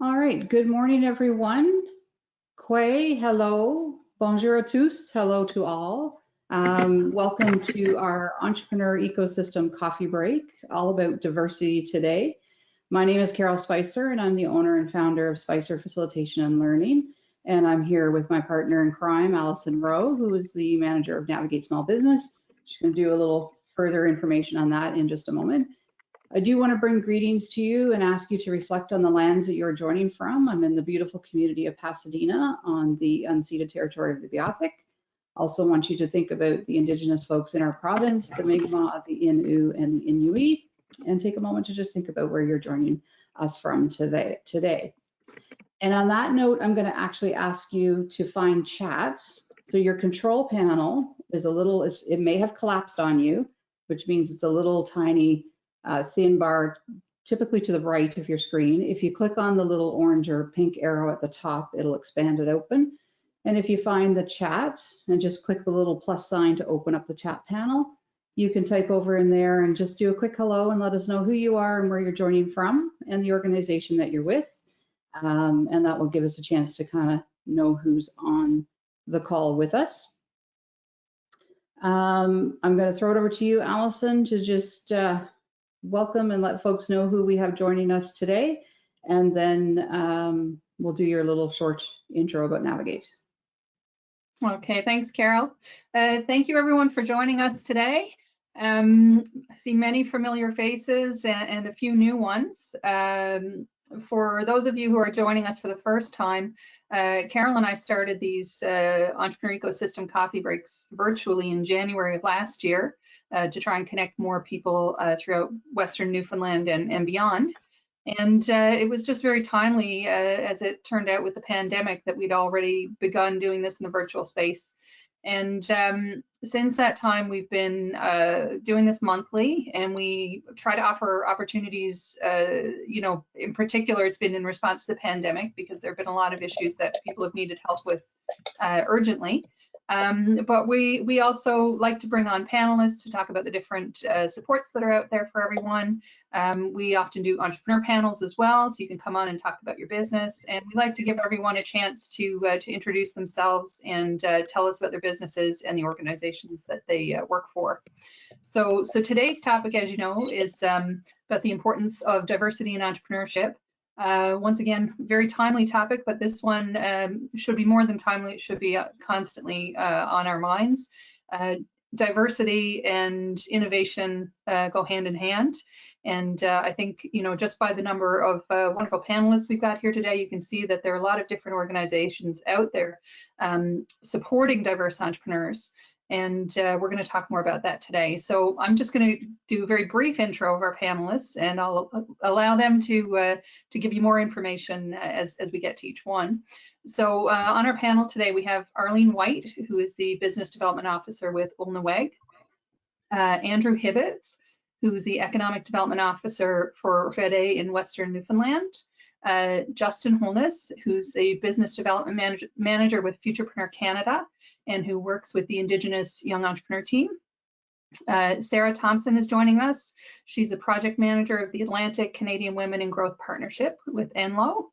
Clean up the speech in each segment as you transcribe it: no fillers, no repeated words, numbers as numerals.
All right, good morning, everyone. Quay, hello. Bonjour à tous, hello to all. Welcome to our Entrepreneur Ecosystem Coffee Break, all about diversity today. My name is Carol Spicer, and I'm the owner and founder of Spicer Facilitation and Learning. And I'm here with my partner in crime, Allison Rowe, who is the manager of Navigate Small Business. She's going to do a little further information on that in just a moment. I do want to bring greetings to you and ask you to reflect on the lands that you're joining from. I'm in the beautiful community of Pasadena on the unceded territory of the Beothuk. Also want you to think about the Indigenous folks in our province, the Mi'kmaq, the Innu, and the Inuit, and take a moment to just think about where you're joining us from today. And on that note, I'm going to actually ask you to find chat. So your control panel is it may have collapsed on you, which means it's a little tiny thin bar, typically to the right of your screen. If you click on the little orange or pink arrow at the top, it'll expand it open. And if you find the chat and just click the little plus sign to open up the chat panel, you can type over in there and just do a quick hello and let us know who you are and where you're joining from and the organization that you're with. And that will give us a chance to kind of know who's on the call with us. I'm going to throw it over to you, Allison, to just welcome and let folks know who we have joining us today, and then we'll do your little short intro about Navigate. Okay, thanks, Carol. Thank you everyone for joining us today. I see many familiar faces and a few new ones. For those of you who are joining us for the first time, Carol and I started these Entrepreneur Ecosystem Coffee Breaks virtually in January of last year to try and connect more people throughout Western Newfoundland and beyond. And it was just very timely, as it turned out with the pandemic, that we'd already begun doing this in the virtual space. And since that time, we've been doing this monthly, and we try to offer opportunities, in particular, it's been in response to the pandemic, because there have been a lot of issues that people have needed help with urgently. But we also like to bring on panelists to talk about the different supports that are out there for everyone. We often do entrepreneur panels as well, so you can come on and talk about your business. And we like to give everyone a chance to introduce themselves and tell us about their businesses and the organizations that they work for. So today's topic, as you know, is about the importance of diversity in entrepreneurship. Once again, very timely topic, but this one should be more than timely. It should be constantly on our minds. Diversity and innovation go hand in hand. And I think, just by the number of wonderful panelists we've got here today, you can see that there are a lot of different organizations out there supporting diverse entrepreneurs. And we're going to talk more about that today. So I'm just going to do a very brief intro of our panelists, and I'll allow them to give you more information as we get to each one. So on our panel today, we have Arlene White, who is the Business Development Officer with Ulnaweg, Andrew Hibbets, who's the Economic Development Officer for FedA in Western Newfoundland, Justin Holness, who's a Business Development Manager with Futurepreneur Canada, and who works with the Indigenous Young Entrepreneur team. Sarah Thompson is joining us. She's a project manager of the Atlantic Canadian Women in Growth Partnership with NLO.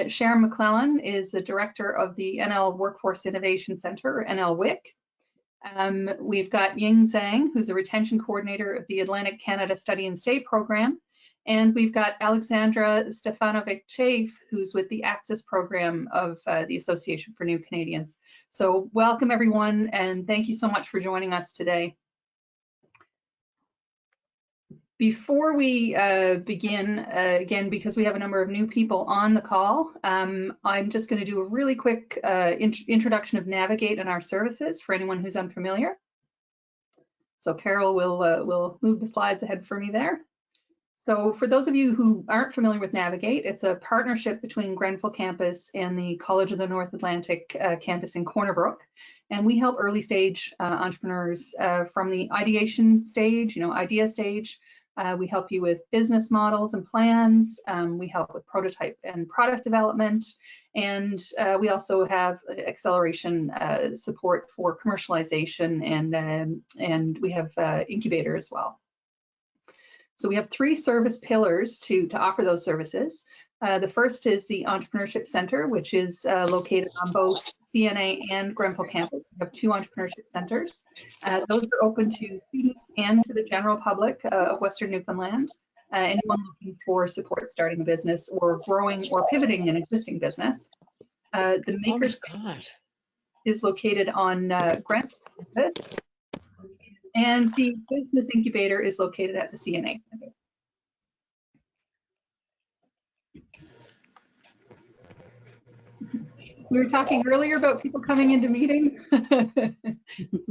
Sharon McClellan is the director of the NL Workforce Innovation Center, NLWIC. We've got Ying Zhang, who's a retention coordinator of the Atlantic Canada Study and Stay program. And we've got Alexandra Stefanovic-Chafe, who's with the Access program of the Association for New Canadians. So welcome everyone, and thank you so much for joining us today. Before we begin, again, because we have a number of new people on the call, I'm just going to do a really quick introduction of Navigate and our services for anyone who's unfamiliar. So Carol will move the slides ahead for me there. So for those of you who aren't familiar with Navigate, it's a partnership between Grenfell campus and the College of the North Atlantic campus in Corner Brook. And we help early stage entrepreneurs from the ideation stage, idea stage. We help you with business models and plans. We help with prototype and product development. And we also have acceleration support for commercialization, and we have incubator as well. So we have 3 service pillars to offer those services. The first is the Entrepreneurship Center, which is located on both CNA and Grenfell campus. We have 2 entrepreneurship centers. Those are open to students and to the general public of Western Newfoundland. Anyone looking for support starting a business or growing or pivoting an existing business. The Makers is located on Grenfell campus, and the Business Incubator is located at the CNA campus. We were talking earlier about people coming into meetings, child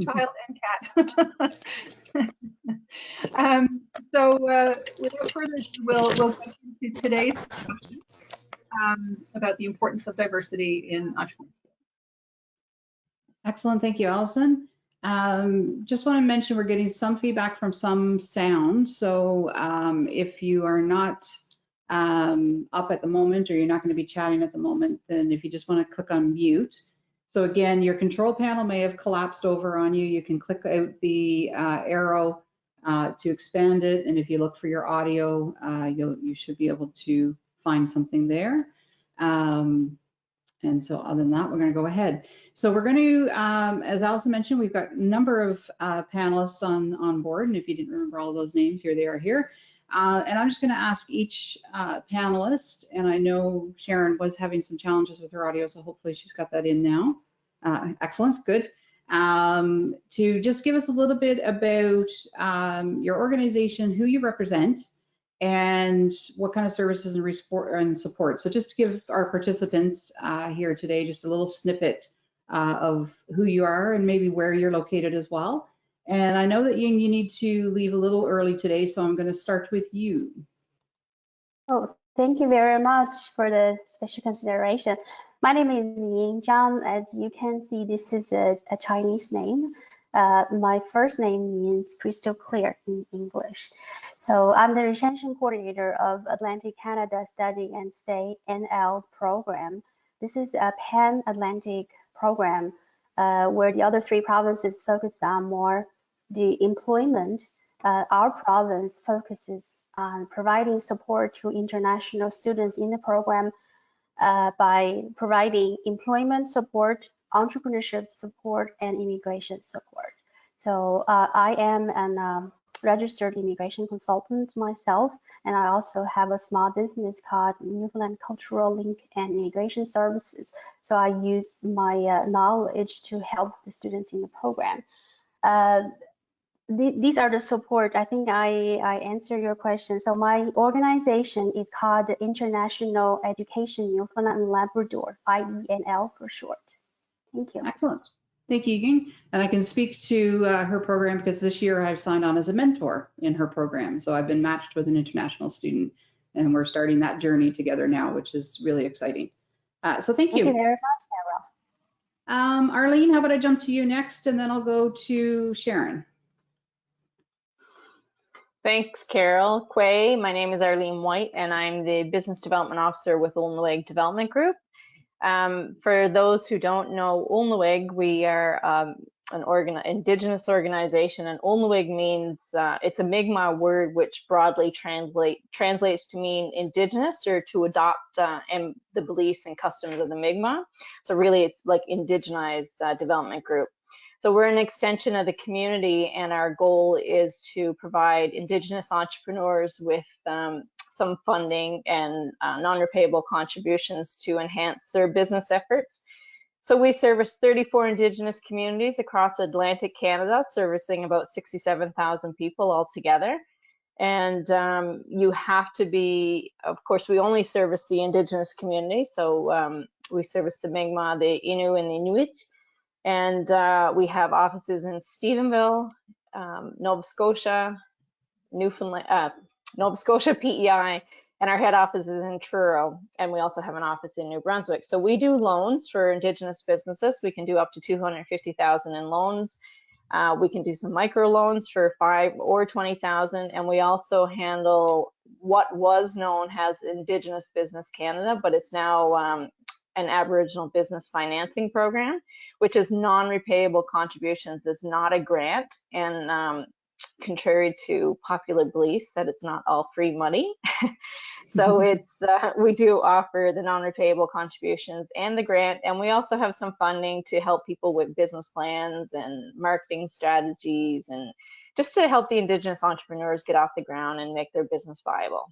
and cat. So without further ado, we'll get into today's discussion about the importance of diversity in entrepreneurship. Excellent, thank you, Allison. Just want to mention we're getting some feedback from some sound. So if you are not up at the moment, or you're not going to be chatting at the moment, then if you just want to click on mute. So again, your control panel may have collapsed over on you. You can click out the arrow to expand it, and if you look for your audio, you should be able to find something there. And so other than that, we're going to go ahead. So we're going to, as Allison mentioned, we've got a number of panelists on board, and if you didn't remember all those names, here they are here. And I'm just going to ask each panelist, and I know Sharon was having some challenges with her audio, so hopefully she's got that in now. Excellent, good. To just give us a little bit about your organization, who you represent, and what kind of services and support. So just to give our participants here today just a little snippet of who you are and maybe where you're located as well. And I know that you need to leave a little early today, so I'm going to start with you. Oh, thank you very much for the special consideration. My name is Ying Zhang. As you can see, this is a Chinese name. My first name means crystal clear in English. So I'm the retention coordinator of Atlantic Canada Study and Stay NL program. This is a pan-Atlantic program where the other 3 provinces focus on more the employment. Our province focuses on providing support to international students in the program by providing employment support, entrepreneurship support, and immigration support. So I am an registered immigration consultant myself, and I also have a small business called Newfoundland Cultural Link and Immigration Services. So I use my knowledge to help the students in the program. These are the support. I think I answered your question. So my organization is called the International Education Newfoundland and Labrador, IENL for short. Thank you. Excellent. Thank you, Ying. And I can speak to her program because this year I've signed on as a mentor in her program. So I've been matched with an international student, and we're starting that journey together now, which is really exciting. So thank you. Thank you very much, Carol. Arlene, how about I jump to you next, and then I'll go to Sharon. Thanks, Carol. Quay, my name is Arlene White, and I'm the Business Development Officer with Ulnaweg Development Group. For those who don't know Ulnaweg, we are an Indigenous organization, and Ulnaweg means, it's a Mi'kmaq word which broadly translates to mean Indigenous, or to adopt and the beliefs and customs of the Mi'kmaq. So really it's like Indigenized development group. So we're an extension of the community, and our goal is to provide Indigenous entrepreneurs with some funding and non-repayable contributions to enhance their business efforts. So we service 34 Indigenous communities across Atlantic Canada, servicing about 67,000 people altogether. And you have to be, of course, we only service the Indigenous community. So we service the Mi'kmaq, the Innu, and the Inuit. And we have offices in Stephenville, Nova Scotia, Newfoundland, Nova Scotia, PEI, and our head office is in Truro, and we also have an office in New Brunswick. So we do loans for Indigenous businesses. We can do up to $250,000 in loans. We can do some micro loans for $5,000 or $20,000, and we also handle what was known as Indigenous Business Canada, but it's now an Aboriginal business financing program, which is non-repayable contributions. It's not a grant, and contrary to popular beliefs that it's not all free money. So it's we do offer the non-repayable contributions and the grant, and we also have some funding to help people with business plans and marketing strategies, and just to help the Indigenous entrepreneurs get off the ground and make their business viable.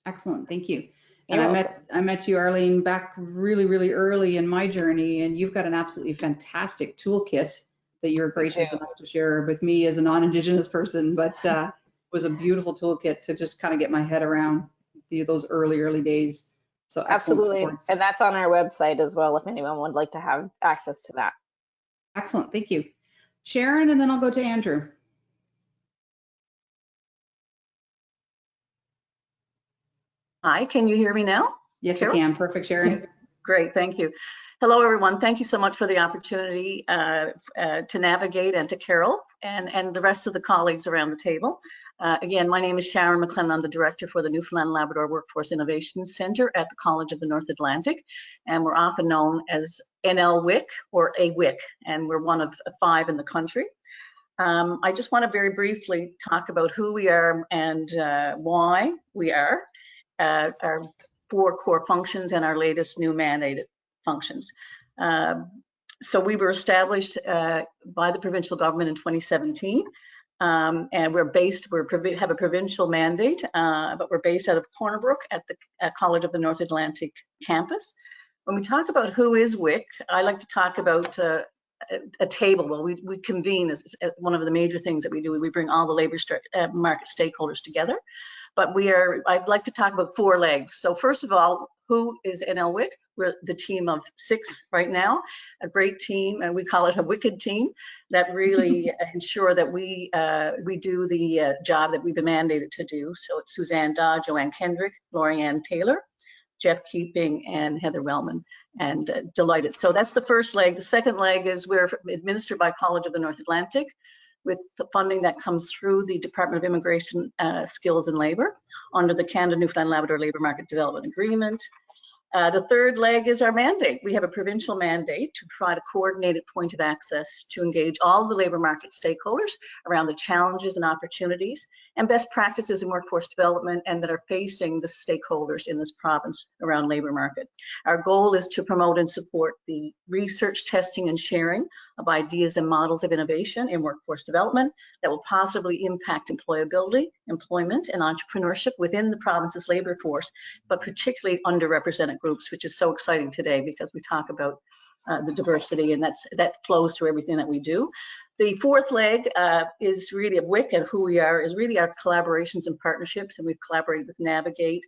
Excellent, thank you. You're And welcome. I met you, Arlene, back really early in my journey, and you've got an absolutely fantastic toolkit that you're gracious enough to share with me as a non-Indigenous person, but it was a beautiful toolkit to just kind of get my head around those early days. So Absolutely, supports. and that's on our website as well if anyone would like to have access to that. Excellent, thank you. Sharon, and then I'll go to Andrew. Hi, can you hear me now? Yes, Carol? I can. Perfect, Sharon. Great, thank you. Hello, everyone. Thank you so much for the opportunity to navigate, and to Carol and the rest of the colleagues around the table. Again, my name is Sharon McLennan. I'm the director for the Newfoundland Labrador Workforce Innovation Center at the College of the North Atlantic, and we're often known as NLWIC or AWIC, and we're one of 5 in the country. I just want to very briefly talk about who we are and why we are. Our 4 core functions and our latest new mandated functions. So we were established by the provincial government in 2017, and we have a provincial mandate, but we're based out of Corner Brook at the College of the North Atlantic campus. When we talk about who is WIC, I like to talk about a table. Well, we convene as one of the major things that we do. We bring all the labor market stakeholders together. But I'd like to talk about 4 legs. So first of all, who is NLWIC? We're the team of 6 right now, a great team, and we call it a wicked team that really ensure that we do the job that we've been mandated to do. So it's Suzanne Daw, Joanne Kendrick, Lorianne Taylor, Jeff Keeping, and Heather Wellman, and delighted. So that's the first leg. The second leg is we're administered by College of the North Atlantic, with the funding that comes through the Department of Immigration, Skills and Labor under the Canada-Newfoundland Labrador Labour Market Development Agreement. The third leg is our mandate. We have a provincial mandate to provide a coordinated point of access to engage all the labour market stakeholders around the challenges and opportunities and best practices in workforce development and that are facing the stakeholders in this province around labour market. Our goal is to promote and support the research, testing and sharing of ideas and models of innovation in workforce development that will positively impact employability, employment and entrepreneurship within the province's labour force, but particularly underrepresented groups, which is so exciting today because we talk about the diversity, and that flows through everything that we do. The fourth leg is really a WIC, and who we are is really our collaborations and partnerships, and we've collaborated with Navigate,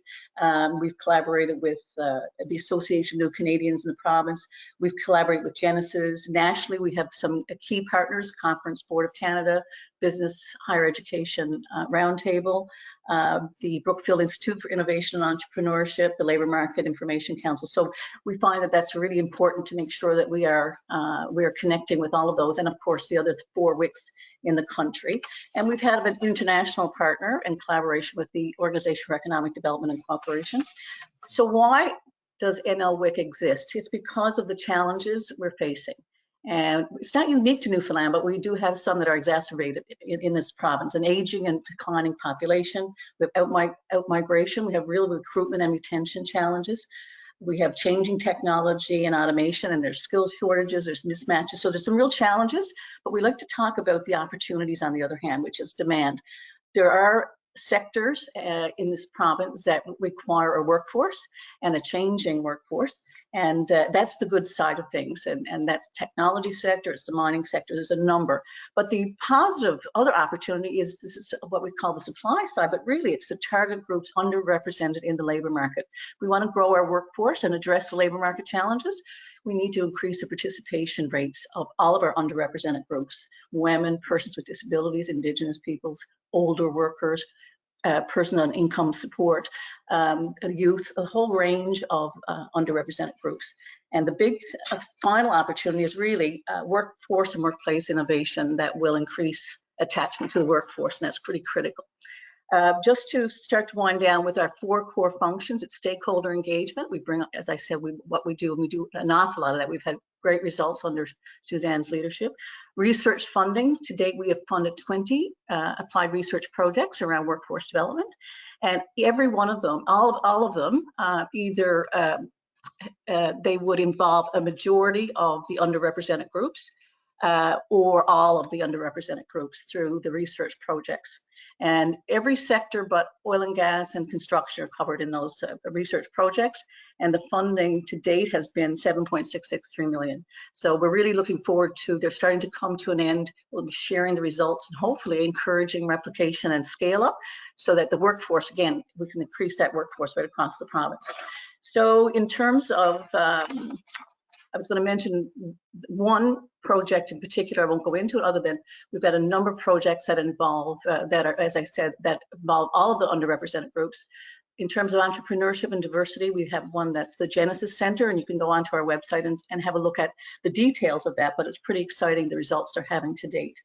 we've collaborated with the Association of Canadians in the province, we've collaborated with Genesis. Nationally, we have some key partners, Conference Board of Canada, Business Higher Education Roundtable, the Brookfield Institute for Innovation and Entrepreneurship, the Labour Market Information Council. So we find that that's really important to make sure that we are connecting with all of those, and of course the other 4 WICs in the country. And we've had an international partner in collaboration with the Organization for Economic Development and Cooperation. So why does NLWIC exist? It's because of the challenges we're facing. And it's not unique to Newfoundland, but we do have some that are exacerbated in this province. An aging and declining population, we have out-migration, we have real recruitment and retention challenges. We have changing technology and automation, and there's skill shortages, there's mismatches. So there's some real challenges, but we like to talk about the opportunities on the other hand, which is demand. There are sectors in this province that require a workforce and a changing workforce. And that's the good side of things. And that's technology sector, it's the mining sector, there's a number. But the positive other opportunity is this is what we call the supply side, but really it's the target groups underrepresented in the labor market. We want to grow our workforce and address the labor market challenges. We need to increase the participation rates of all of our underrepresented groups: women, persons with disabilities, Indigenous peoples, older workers, person on income support, youth, a whole range of underrepresented groups. And the big final opportunity is really workforce and workplace innovation that will increase attachment to the workforce, and that's pretty critical. Just to start to wind down with our 4 core functions, it's stakeholder engagement. We bring, as I said, what we do, and we do an awful lot of that. We've had great results under Suzanne's leadership. Research funding. To date, we have funded 20 applied research projects around workforce development, and every one of them, all of them, either they would involve a majority of the underrepresented groups or all of the underrepresented groups through the research projects. And every sector but oil and gas and construction are covered in those research projects. And the funding to date has been 7.663 million. So we're really looking forward to, they're starting to come to an end. We'll be sharing the results and hopefully encouraging replication and scale up so that the workforce, again, we can increase that workforce right across the province. So in terms of, I was going to mention one project in particular. I won't go into it, other than we've got a number of projects that involve, that are, as I said, that involve all of the underrepresented groups. In terms of entrepreneurship and diversity, we have one that's the Genesis Center, and you can go onto our website and have a look at the details of that, but it's pretty exciting, the results they're having to date.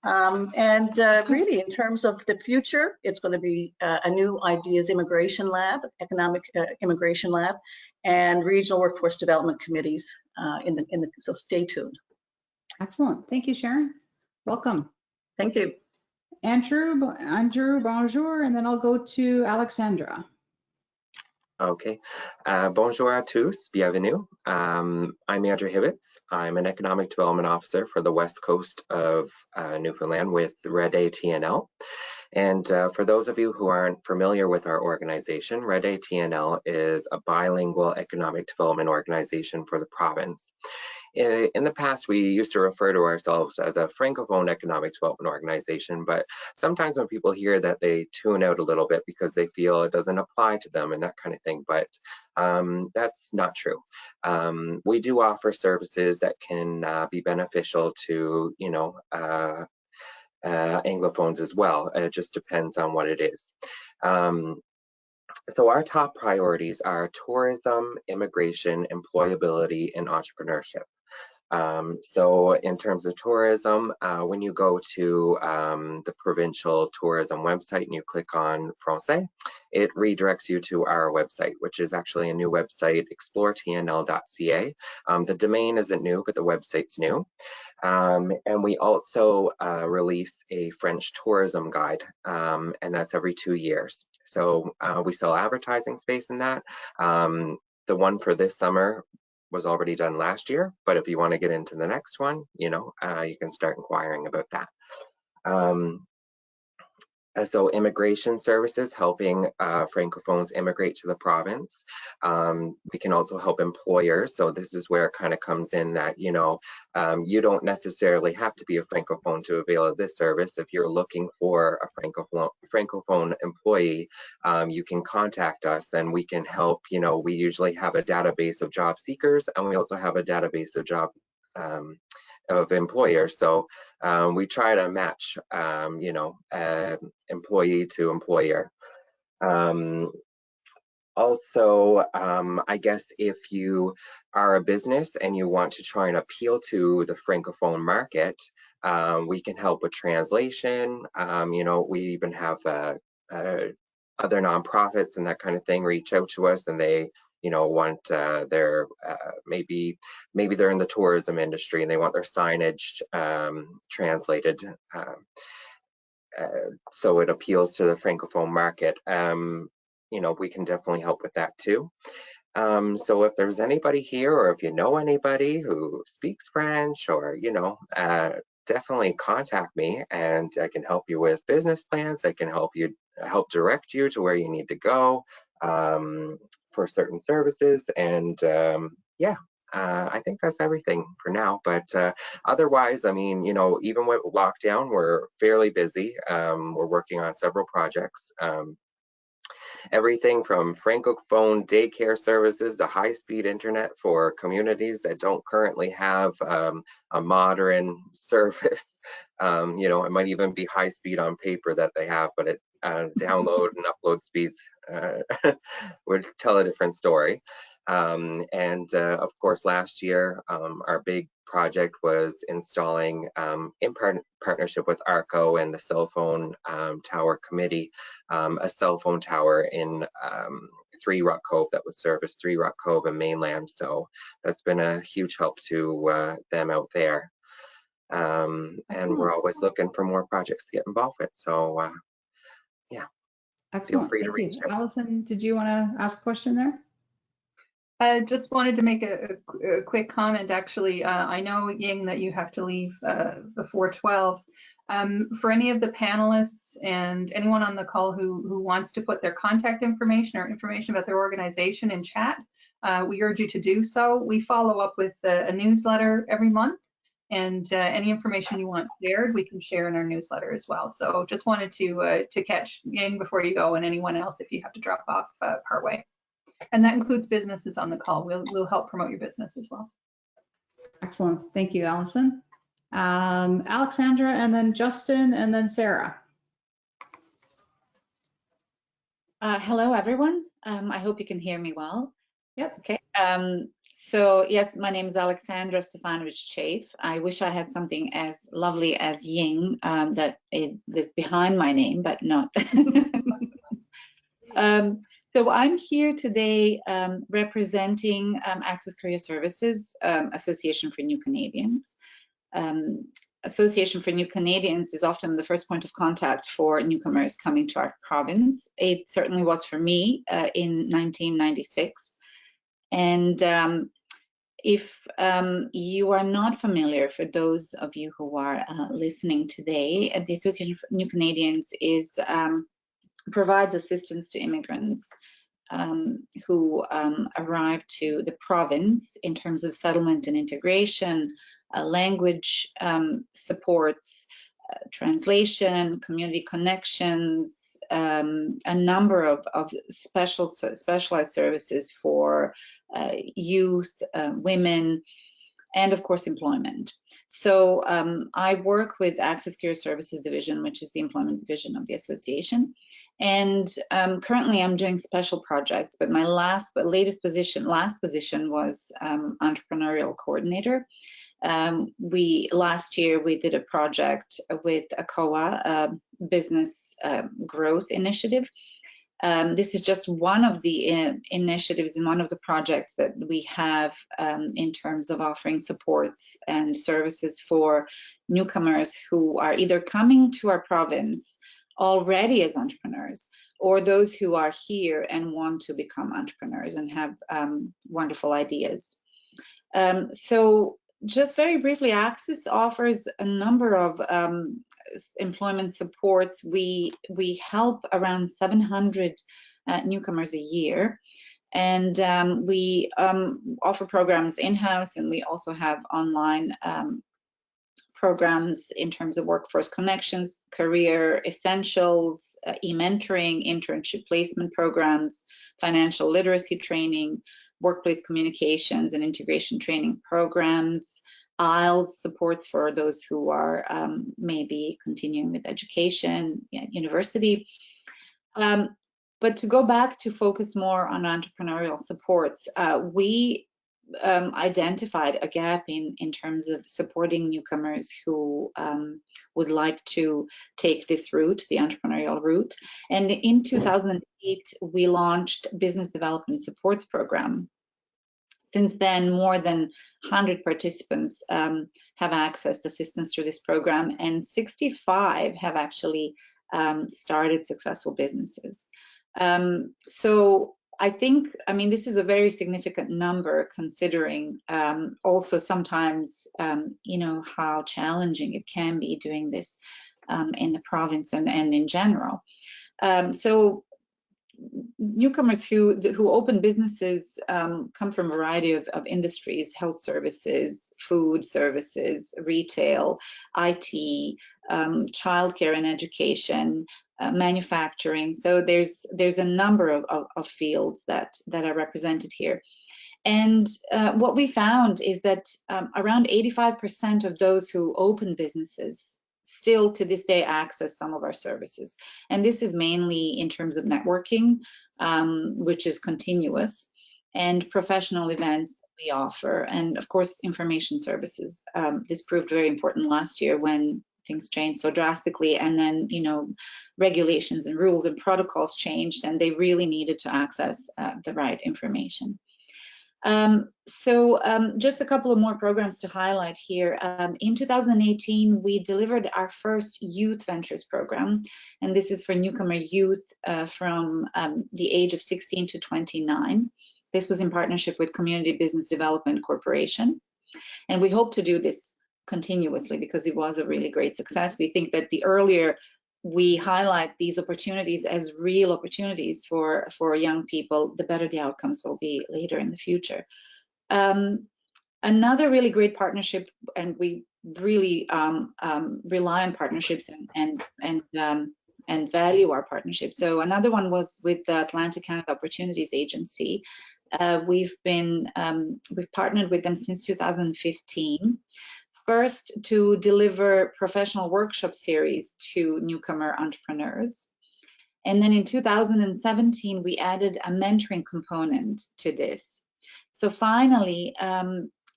Really, in terms of the future, it's going to be a new ideas immigration lab, economic immigration lab, and regional workforce development committees so stay tuned. Excellent. Thank you, Sharon. Welcome. Thank you. Andrew, bonjour, and then I'll go to Alexandra. Okay. Bonjour à tous, bienvenue. I'm Andrew Hibbets. I'm an Economic Development Officer for the West Coast of Newfoundland with Red A TNL. And for those of you who aren't familiar with our organization, Red A TNL is a bilingual economic development organization for the province. In the past, we used to refer to ourselves as a Francophone economic development organization, but sometimes when people hear that, they tune out a little bit because they feel it doesn't apply to them and that kind of thing, but that's not true. We do offer services that can be beneficial to, you know, Anglophones as well. It just depends on what it is. So our top priorities are tourism, immigration, employability, and entrepreneurship. So in terms of tourism, when you go to the provincial tourism website and you click on Francais, it redirects you to our website, which is actually a new website, exploretnl.ca. The domain isn't new, but the website's new. And we also release a French tourism guide, and that's every 2 years. So we sell advertising space in that. The one for this summer was already done last year, but if you want to get into the next one, you know, you can start inquiring about that. So immigration services, helping Francophones immigrate to the province. We can also help employers. So this is where it kind of comes in that, you know, you don't necessarily have to be a Francophone to avail of this service. If you're looking for a Francophone employee, you can contact us and we can help. You know, we usually have a database of job seekers, and we also have a database of of employers. So we try to match, you know, employee to employer. Also, I guess if you are a business and you want to try and appeal to the Francophone market, we can help with translation. You know, we even have other nonprofits and that kind of thing reach out to us, and they, you know, want their maybe they're in the tourism industry and they want their signage translated, so it appeals to the Francophone market. You know, we can definitely help with that too. So if there's anybody here, or if you know anybody who speaks French, or, you know, definitely contact me and I can help you with business plans. I can help direct you to where you need to go for certain services. And yeah, I think that's everything for now. But otherwise, I mean, you know, even with lockdown, we're fairly busy. We're working on several projects. Everything from Francophone daycare services to high-speed internet for communities that don't currently have a modern service. You know, it might even be high-speed on paper that they have, but it download and upload speeds would tell a different story. And of course, last year, our big project was installing, in partnership with ARCO and the cell phone tower committee, a cell phone tower in 3 Rock Cove that would service 3 Rock Cove and mainland. So that's been a huge help to them out there. And we're always looking for more projects to get involved with. So yeah, Excellent. feel free to Thank reach you. out. Allison, did you want to ask a question there? I just wanted to make a quick comment, actually. I know, Ying, that you have to leave before 12. For any of the panelists and anyone on the call who wants to put their contact information or information about their organization in chat, we urge you to do so. We follow up with a newsletter every month, and any information you want shared, we can share in our newsletter as well. So just wanted to catch Ying before you go, and anyone else if you have to drop off partway. And that includes businesses on the call. We'll help promote your business as well. Excellent. Thank you, Allison. Alexandra, and then Justin, and then Sarah. Hello, everyone. I hope you can hear me well. Yep. Okay. So yes, my name is Alexandra Stefanovic-Chafe. I wish I had something as lovely as Ying that is behind my name, but not. So I'm here today representing Access Career Services Association for New Canadians. Association for New Canadians is often the first point of contact for newcomers coming to our province. It certainly was for me in 1996. And if you are not familiar, for those of you who are listening today, the Association for New Canadians provides assistance to immigrants who arrive to the province in terms of settlement and integration, language supports, translation, community connections, a number of specialized services for youth, women, and of course employment. So I work with Access Career Services Division, which is the employment division of the association. And currently I'm doing special projects, but my last position was entrepreneurial coordinator. Last year we did a project with ACOA, a business growth initiative. This is just one of the initiatives and one of the projects that we have in terms of offering supports and services for newcomers who are either coming to our province already as entrepreneurs, or those who are here and want to become entrepreneurs and have wonderful ideas. So just very briefly, Access offers a number of employment supports. We help around 700 newcomers a year, and we offer programs in-house, and we also have online programs in terms of workforce connections, career essentials, e-mentoring, internship placement programs, financial literacy training, workplace communications and integration training programs, IELTS supports for those who are maybe continuing with education, university. But to go back to focus more on entrepreneurial supports, we identified a gap in terms of supporting newcomers who would like to take this route, the entrepreneurial route. And in 2008, we launched Business Development Supports Program. Since then, more than 100 participants have accessed assistance through this program, and 65 have actually started successful businesses. So I think, this is a very significant number, considering also sometimes, how challenging it can be doing this in the province and in general. So newcomers who open businesses come from a variety of industries: health services, food services, retail, IT, childcare and education, manufacturing. So there's a number of fields that are represented here. And what we found is that around 85% of those who open businesses still to this day access some of our services. And this is mainly in terms of networking, which is continuous. and professional events we offer, and of course information services. This proved very important last year when things changed so drastically, and then regulations and rules and protocols changed, and they really needed to access the right information. Just a couple of more programs to highlight here. In 2018, we delivered our first Youth Ventures program, and this is for newcomer youth from the age of 16 to 29. This was in partnership with Community Business Development Corporation, and we hope to do this continuously because it was a really great success. We think that the earlier we highlight these opportunities as real opportunities for young people, the better the outcomes will be later in the future. Another really great partnership, and we really rely on partnerships and value our partnerships. So another one was with the Atlantic Canada Opportunities Agency. We've partnered with them since 2015. First, to deliver professional workshop series to newcomer entrepreneurs. And then in 2017, we added a mentoring component to this. So finally,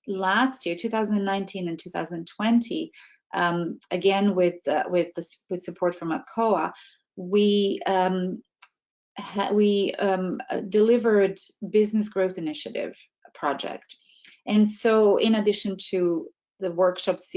last year, 2019 and 2020, again with support from ACOA, we delivered Business Growth Initiative project. And so in addition to the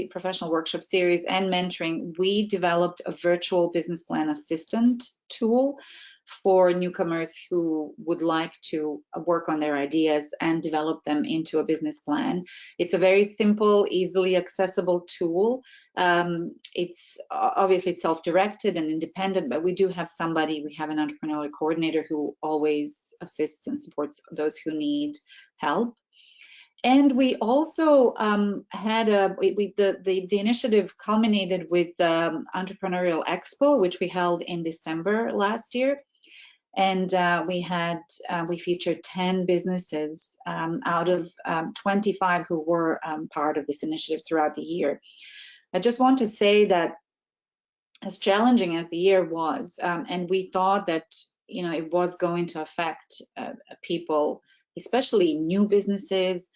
professional workshop series and mentoring, we developed a virtual business plan assistant tool for newcomers who would like to work on their ideas and develop them into a business plan. It's a very simple, easily accessible tool. It's obviously self-directed and independent, but we do have we have an entrepreneurial coordinator who always assists and supports those who need help. And we also had the initiative culminated with the Entrepreneurial Expo, which we held in December last year. And we featured 10 businesses out of 25 who were part of this initiative throughout the year. I just want to say that as challenging as the year was, and we thought that it was going to affect people, especially new businesses,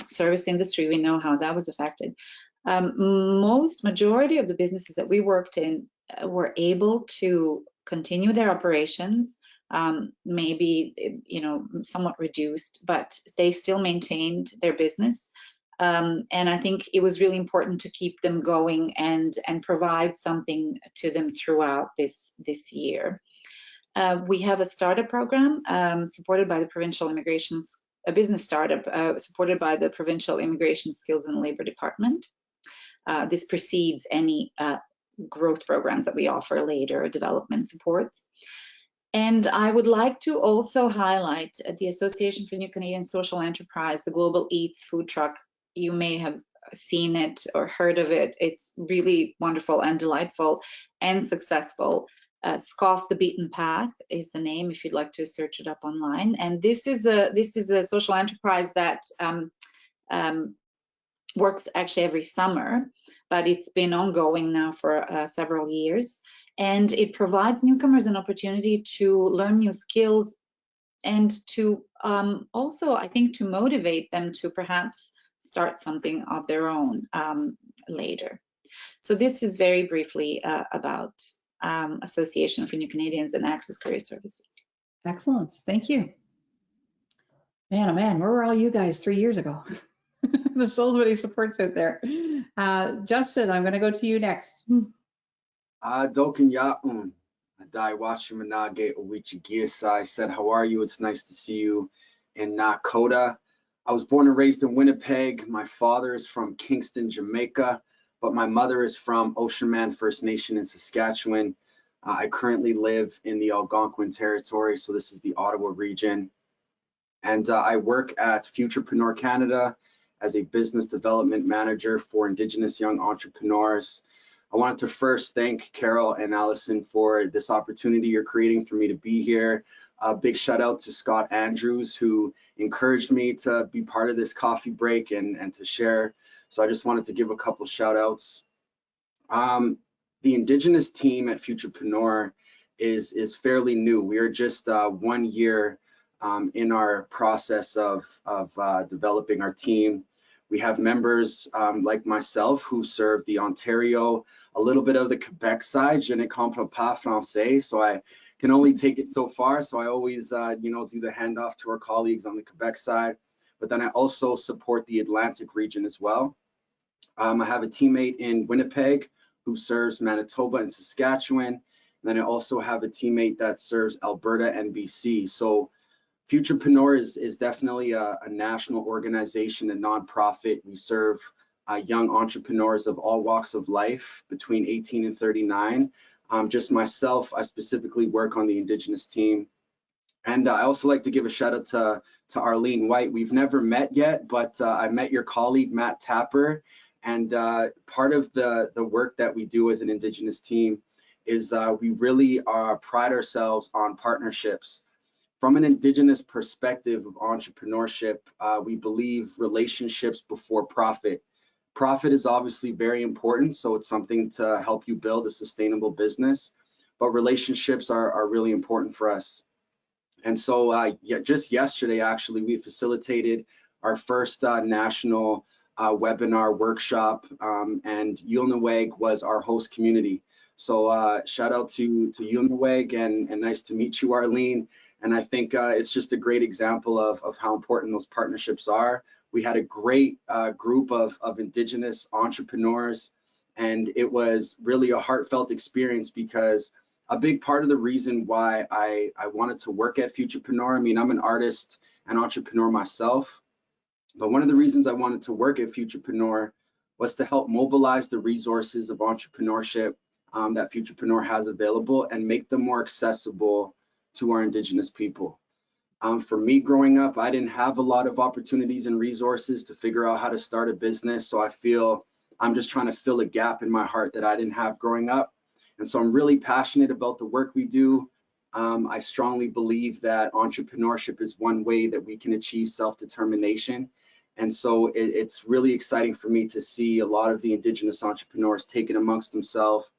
service industry, we know how that was affected. Majority of the businesses that we worked in were able to continue their operations, maybe somewhat reduced, but they still maintained their business. And I think it was really important to keep them going and provide something to them throughout this year. We have a startup program supported by the provincial a business startup supported by the Provincial Immigration Skills and Labor Department. This precedes any growth programs that we offer later, development supports. And I would like to also highlight the Association for New Canadian Social Enterprise, the Global Eats food truck. You may have seen it or heard of it. It's really wonderful and delightful and successful. Scoff the Beaten Path is the name if you'd like to search it up online. And this is a social enterprise that works actually every summer, but it's been ongoing now for several years. And it provides newcomers an opportunity to learn new skills and to also, I think, to motivate them to perhaps start something of their own later. So this is very briefly about Association for New Canadians and Access Career Services. Excellent. Thank you. Man, oh man, where were all you guys 3 years ago? There's so many supports out there. Justin, I'm going to go to you next. Dokin Yaun, Adai Wachimanage Owichi Giasai said, how are you? It's nice to see you in Nakota. I was born and raised in Winnipeg. My father is from Kingston, Jamaica, but my mother is from Ocean Man First Nation in Saskatchewan. I currently live in the Algonquin Territory, so this is the Ottawa region. And I work at Futurepreneur Canada as a business development manager for Indigenous young entrepreneurs. I wanted to first thank Carol and Allison for this opportunity you're creating for me to be here. A big shout out to Scott Andrews, who encouraged me to be part of this coffee break and to share. So I just wanted to give a couple shout outs. The Indigenous team at Futurepreneur is fairly new. We are just 1 year in our process of developing our team. We have members like myself who serve the Ontario, a little bit of the Quebec side. Je ne comprends pas français, so I can only take it so far. So I always, do the handoff to our colleagues on the Quebec side. But then I also support the Atlantic region as well. I have a teammate in Winnipeg who serves Manitoba and Saskatchewan. And then I also have a teammate that serves Alberta and BC. So Futurepreneur is definitely a national organization, a nonprofit. We serve young entrepreneurs of all walks of life between 18 and 39. Just myself, I specifically work on the Indigenous team. And I also like to give a shout out to Arlene White. We've never met yet, but I met your colleague, Matt Tapper. And part of the work that we do as an Indigenous team is we really pride ourselves on partnerships. From an Indigenous perspective of entrepreneurship, we believe relationships before profit. Profit is obviously very important, so it's something to help you build a sustainable business, but relationships are really important for us. And so just yesterday, actually, we facilitated our first national webinar workshop, and Yulnaweg was our host community. So shout out to Yulnaweg, and nice to meet you, Arlene. And I think it's just a great example of how important those partnerships are. We had a great group of Indigenous entrepreneurs, and it was really a heartfelt experience because a big part of the reason why I wanted to work at Futurepreneur, I mean, I'm an artist and entrepreneur myself, but one of the reasons I wanted to work at Futurepreneur was to help mobilize the resources of entrepreneurship that Futurepreneur has available and make them more accessible to our Indigenous people. For me growing up, I didn't have a lot of opportunities and resources to figure out how to start a business. So I feel I'm just trying to fill a gap in my heart that I didn't have growing up. And so I'm really passionate about the work we do. I strongly believe that entrepreneurship is one way that we can achieve self-determination. And so it's really exciting for me to see a lot of the Indigenous entrepreneurs take it amongst themselves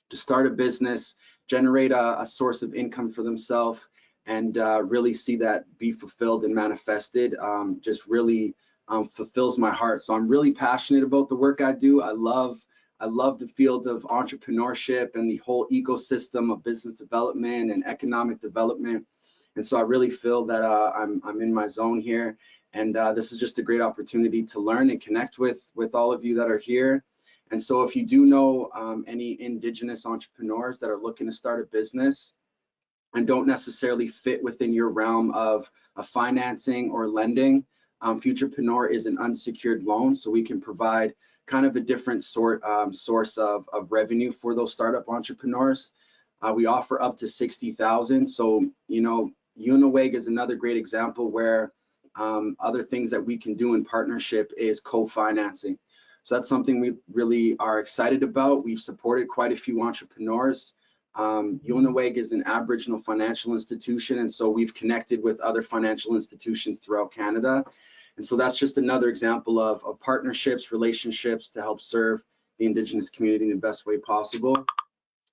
to start a business, generate a source of income for themselves, and really see that be fulfilled and manifested. Just really fulfills my heart. So I'm really passionate about the work I do. I love the field of entrepreneurship and the whole ecosystem of business development and economic development. And so I really feel that I'm in my zone here. And this is just a great opportunity to learn and connect with all of you that are here. And so if you do know any Indigenous entrepreneurs that are looking to start a business and don't necessarily fit within your realm of financing or lending, Futurepreneur is an unsecured loan, so we can provide kind of a different source of revenue for those startup entrepreneurs. We offer up to 60,000. So, Unaweg is another great example where other things that we can do in partnership is co-financing. So that's something we really are excited about. We've supported quite a few entrepreneurs. Unaweg is an Aboriginal financial institution, and so we've connected with other financial institutions throughout Canada. And so that's just another example of partnerships, relationships to help serve the Indigenous community in the best way possible.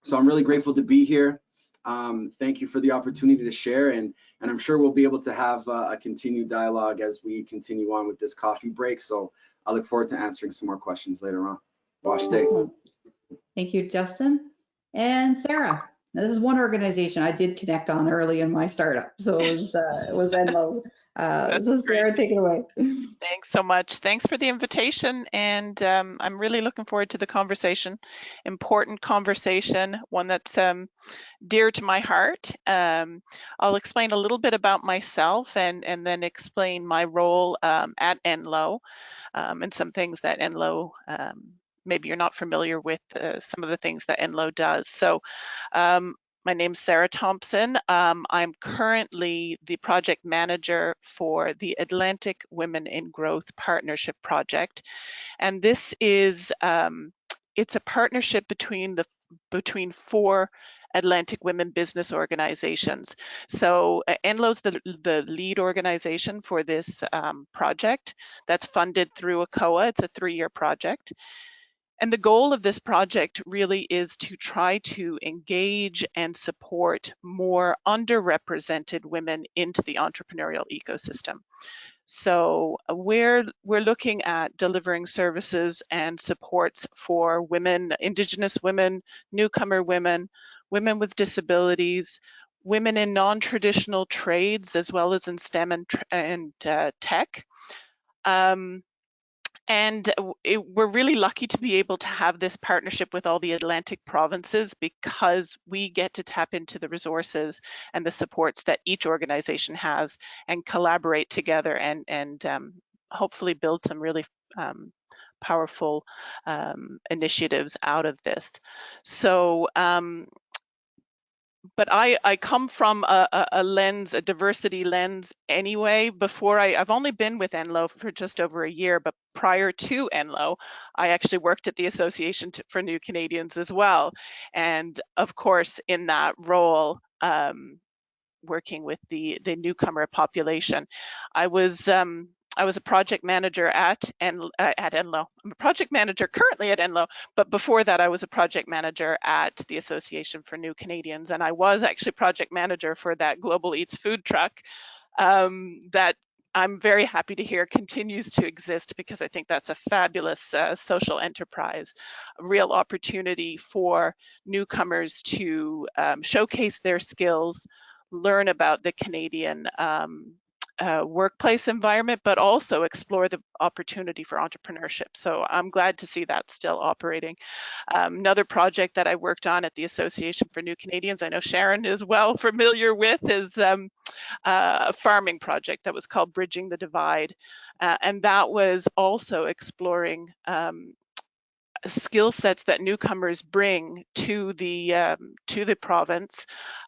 So I'm really grateful to be here. Thank you for the opportunity to share, and I'm sure we'll be able to have a continued dialogue as we continue on with this coffee break. So I look forward to answering some more questions later on. Wash day. Thank you, Justin. And Sarah, now, this is one organization I did connect on early in my startup. So it was Enlo. So Sarah, take it away. Thanks so much. Thanks for the invitation. And I'm really looking forward to the conversation. Important conversation, one that's dear to my heart. I'll explain a little bit about myself and then explain my role at Enlo and some things that Enlo maybe you're not familiar with some of the things that Enlo does. So my name's Sarah Thompson. I'm currently the project manager for the Atlantic Women in Growth Partnership Project. And this is, it's a partnership between 4 Atlantic women business organizations. So Enlo's the lead organization for this project that's funded through ACOA. It's a 3-year project. And the goal of this project really is to try to engage and support more underrepresented women into the entrepreneurial ecosystem. So we're looking at delivering services and supports for women, Indigenous women, newcomer women, women with disabilities, women in non-traditional trades, as well as in STEM and tech. We're really lucky to be able to have this partnership with all the Atlantic provinces, because we get to tap into the resources and the supports that each organization has and collaborate together and hopefully build some really powerful initiatives out of this. So but I come from a lens, a diversity lens anyway. Before I've only been with NLO for just over a year, but prior to NLO, I actually worked at the Association for New Canadians as well. And of course, in that role, working with the newcomer population, I was a project manager at NLO. I'm a project manager currently at NLO, but before that I was a project manager at the Association for New Canadians, and I was actually project manager for that Global Eats food truck that I'm very happy to hear continues to exist, because I think that's a fabulous social enterprise, a real opportunity for newcomers to showcase their skills, learn about the Canadian workplace environment, but also explore the opportunity for entrepreneurship. So I'm glad to see that still operating. Another project that I worked on at the Association for New Canadians, I know Sharon is well familiar with, is a farming project that was called Bridging the Divide. And that was also exploring skill sets that newcomers bring to the province,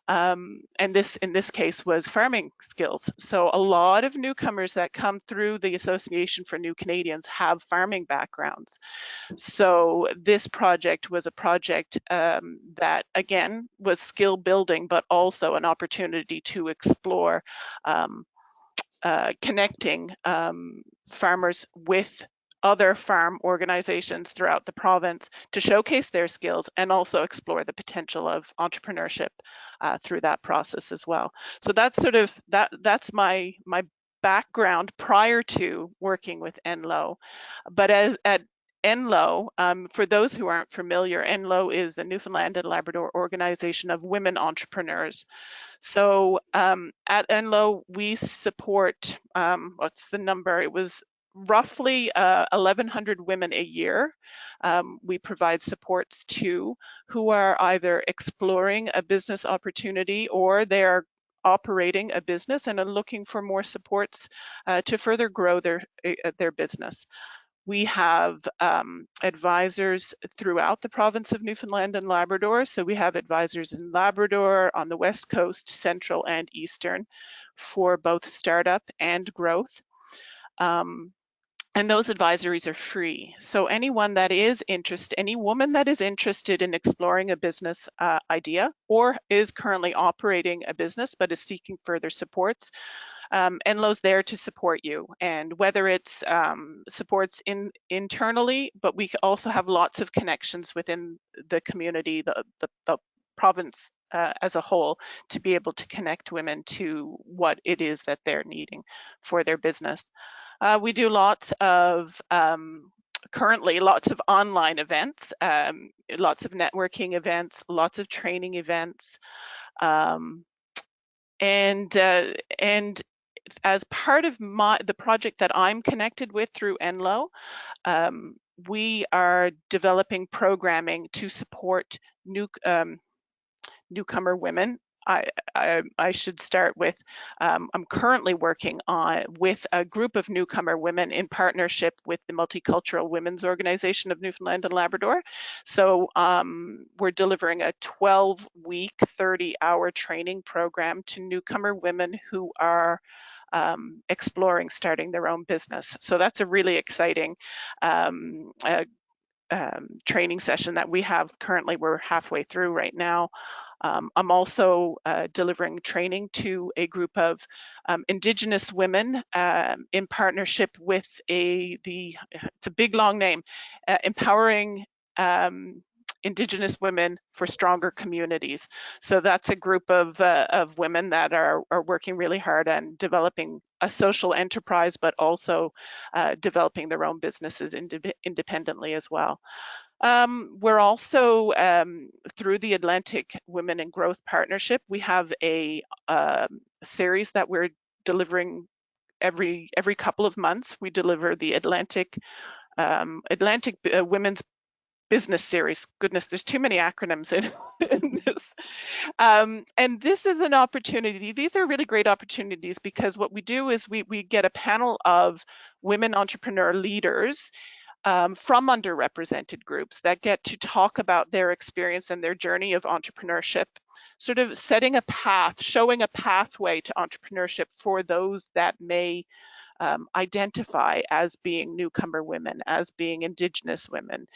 and this in this case was farming skills. So a lot of newcomers that come through the Association for New Canadians have farming backgrounds. So this project was a project that again was skill building, but also an opportunity to explore connecting farmers with other farm organizations throughout the province to showcase their skills and also explore the potential of entrepreneurship through that process as well. So that's sort of that's my background prior to working with NLO. But at NLO, for those who aren't familiar, NLO is the Newfoundland and Labrador Organization of Women Entrepreneurs. So at NLO, we support, what's the number? It was roughly 1,100 women a year. We provide supports to who are either exploring a business opportunity or they're operating a business and are looking for more supports to further grow their business. We have advisors throughout the province of Newfoundland and Labrador. So we have advisors in Labrador, on the West Coast, Central and Eastern, for both startup and growth. And those advisories are free. So any woman that is interested in exploring a business idea or is currently operating a business but is seeking further supports, NLO's there to support you, and whether it's supports internally, but we also have lots of connections within the community, the province as a whole, to be able to connect women to what it is that they're needing for their business. We do currently lots of online events, lots of networking events, lots of training events, and as part of the project that I'm connected with through NLO, we are developing programming to support newcomer women. I should start with, I'm currently working with a group of newcomer women in partnership with the Multicultural Women's Organization of Newfoundland and Labrador. So we're delivering a 12-week, 30-hour training program to newcomer women who are exploring starting their own business. So that's a really exciting training session that we have currently. We're halfway through right now. I'm also delivering training to a group of Indigenous women in partnership with it's a big long name, Empowering Indigenous women for stronger communities. So that's a group of women that are working really hard on developing a social enterprise, but also developing their own businesses independently as well. We're also, through the Atlantic Women in Growth Partnership, we have a series that we're delivering every couple of months. We deliver the Atlantic Women's Business Series. Goodness, there's too many acronyms in this. And this is an opportunity. These are really great opportunities because what we do is we get a panel of women entrepreneur leaders from underrepresented groups that get to talk about their experience and their journey of entrepreneurship, sort of setting a path, showing a pathway to entrepreneurship for those that may identify as being newcomer women, as being Indigenous women,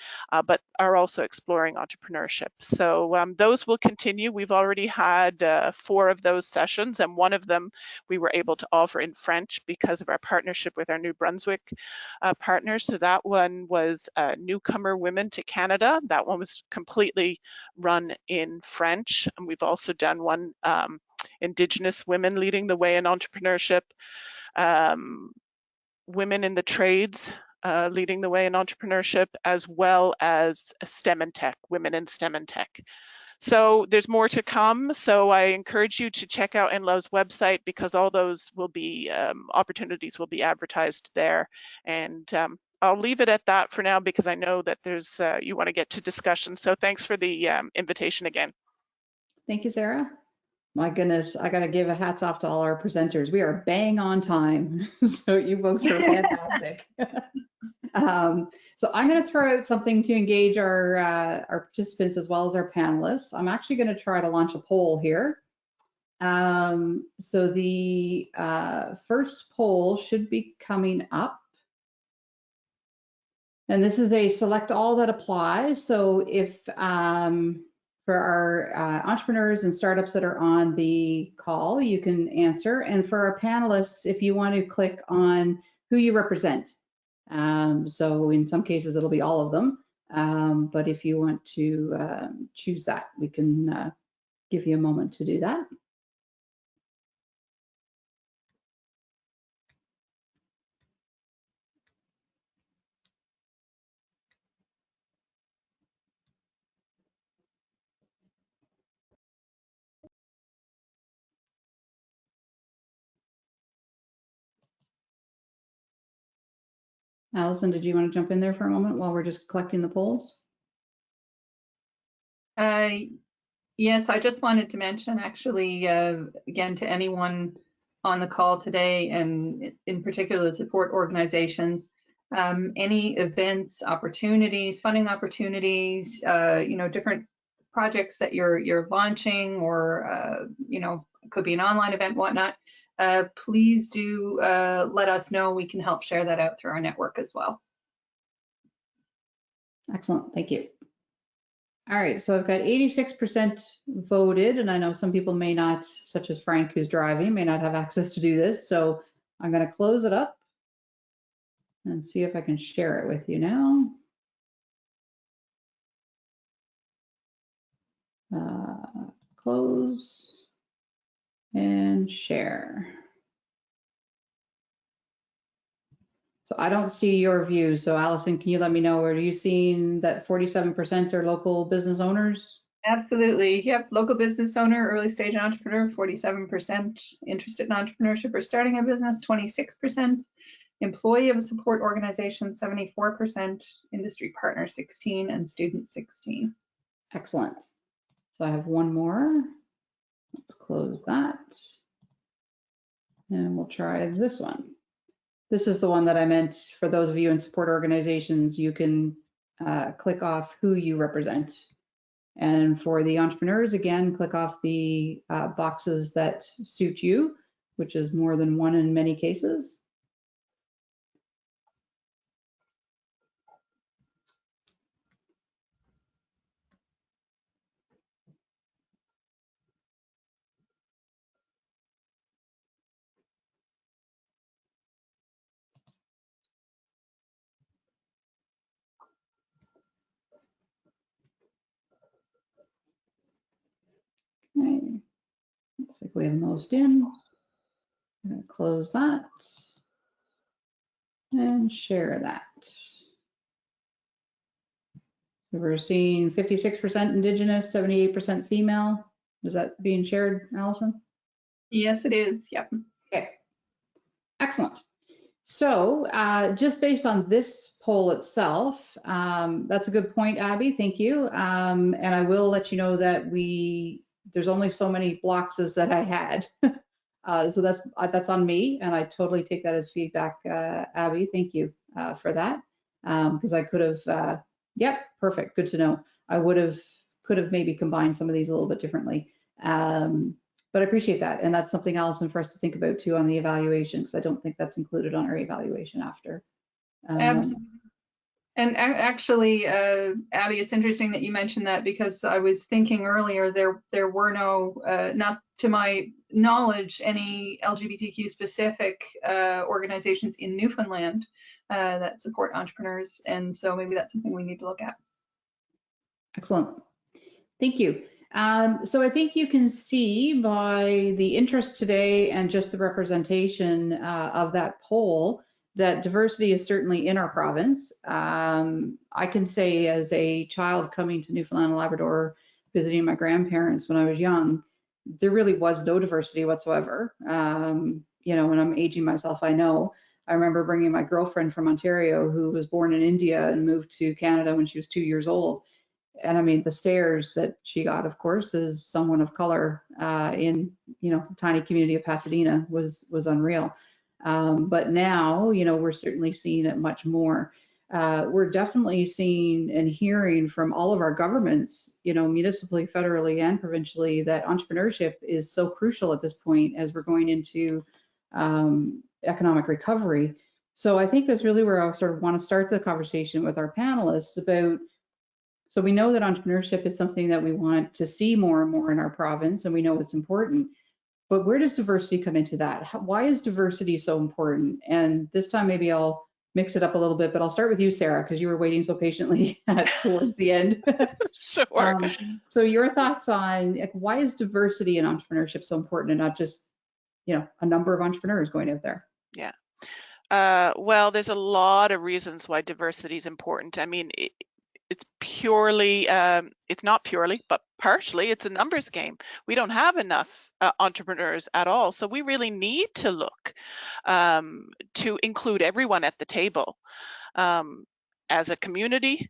but are also exploring entrepreneurship. So those will continue. We've already had 4 of those sessions, and one of them we were able to offer in French because of our partnership with our New Brunswick partners. So that one was Newcomer Women to Canada. That one was completely run in French. And we've also done one Indigenous women leading the way in entrepreneurship. Women in the trades leading the way in entrepreneurship, as well as STEM and tech, women in STEM and tech. So there's more to come. So I encourage you to check out NLO's website because all those will be opportunities will be advertised there. And I'll leave it at that for now because I know that there's you want to get to discussion. So thanks for the invitation again. Thank you, Sarah. My goodness, I got to give a hats off to all our presenters. We are bang on time. So you folks are fantastic. So I'm going to throw out something to engage our participants as well as our panelists. I'm actually going to try to launch a poll here. So the first poll should be coming up. And this is a select all that applies. So if for our entrepreneurs and startups that are on the call, you can answer. And for our panelists, if you want to click on who you represent. So in some cases, it'll be all of them. But if you want to choose that, we can give you a moment to do that. Allison, did you want to jump in there for a moment while we're just collecting the polls? Yes, I just wanted to mention actually, again, to anyone on the call today, and in particular the support organizations, any events, opportunities, funding opportunities, different projects that you're launching, or it could be an online event, whatnot. Please do let us know. We can help share that out through our network as well. Excellent, thank you. All right, so I've got 86% voted, and I know some people may not, such as Frank who's driving, may not have access to do this. So I'm going to close it up and see if I can share it with you now. Close and share. So I don't see your view. So Allison, can you let me know, are you seeing that 47% are local business owners? Absolutely. Yep. Local business owner, early stage entrepreneur, 47%. Interested in entrepreneurship or starting a business, 26%. Employee of a support organization, 74%. Industry partner, 16%. And student, 16%. Excellent. So I have one more. Let's close that. And we'll try this one. This is the one that I meant for those of you in support organizations, you can click off who you represent. And for the entrepreneurs, again, click off the boxes that suit you, which is more than one in many cases. Okay. Looks like we have most in. I'm going to close that and share that. So we're seeing 56% Indigenous, 78% female. Is that being shared, Allison? Yes, it is. Yep. Okay, excellent. So just based on this poll itself, that's a good point, Abby, thank you. And I will let you know that there's only so many boxes that I had. So that's on me, and I totally take that as feedback, Abby, thank you for that. Because I could have, yep, perfect, good to know. I could have maybe combined some of these a little bit differently. But I appreciate that. And that's something, Allison, for us to think about too on the evaluation, because I don't think that's included on our evaluation after. Absolutely. And actually, Abby, it's interesting that you mentioned that, because I was thinking earlier there were no, not to my knowledge, any LGBTQ specific organizations in Newfoundland that support entrepreneurs. And so maybe that's something we need to look at. Excellent. Thank you. So I think you can see by the interest today and just the representation of that poll that diversity is certainly in our province. I can say, as a child coming to Newfoundland and Labrador, visiting my grandparents when I was young, there really was no diversity whatsoever. You know, when I'm aging myself, I know. I remember bringing my girlfriend from Ontario, who was born in India and moved to Canada when she was 2 years old. And I mean, the stares that she got, of course, as someone of color in, you know, tiny community of Pasadena was unreal. But now, you know, we're certainly seeing it much more. We're definitely seeing and hearing from all of our governments, you know, municipally, federally, and provincially, that entrepreneurship is so crucial at this point as we're going into economic recovery. So I think that's really where I sort of want to start the conversation with our panelists about. So we know that entrepreneurship is something that we want to see more and more in our province, and we know it's important. But where does diversity come into that? Why is diversity so important? And this time maybe I'll mix it up a little bit, but I'll start with you, Sarah, because you were waiting so patiently towards the end. Sure. So your thoughts on, like, why is diversity in entrepreneurship so important, and not just, you know, a number of entrepreneurs going out there? Yeah. Well, there's a lot of reasons why diversity is important. I mean, it's purely, it's not purely, but partially, it's a numbers game. We don't have enough entrepreneurs at all. So we really need to look to include everyone at the table. As a community,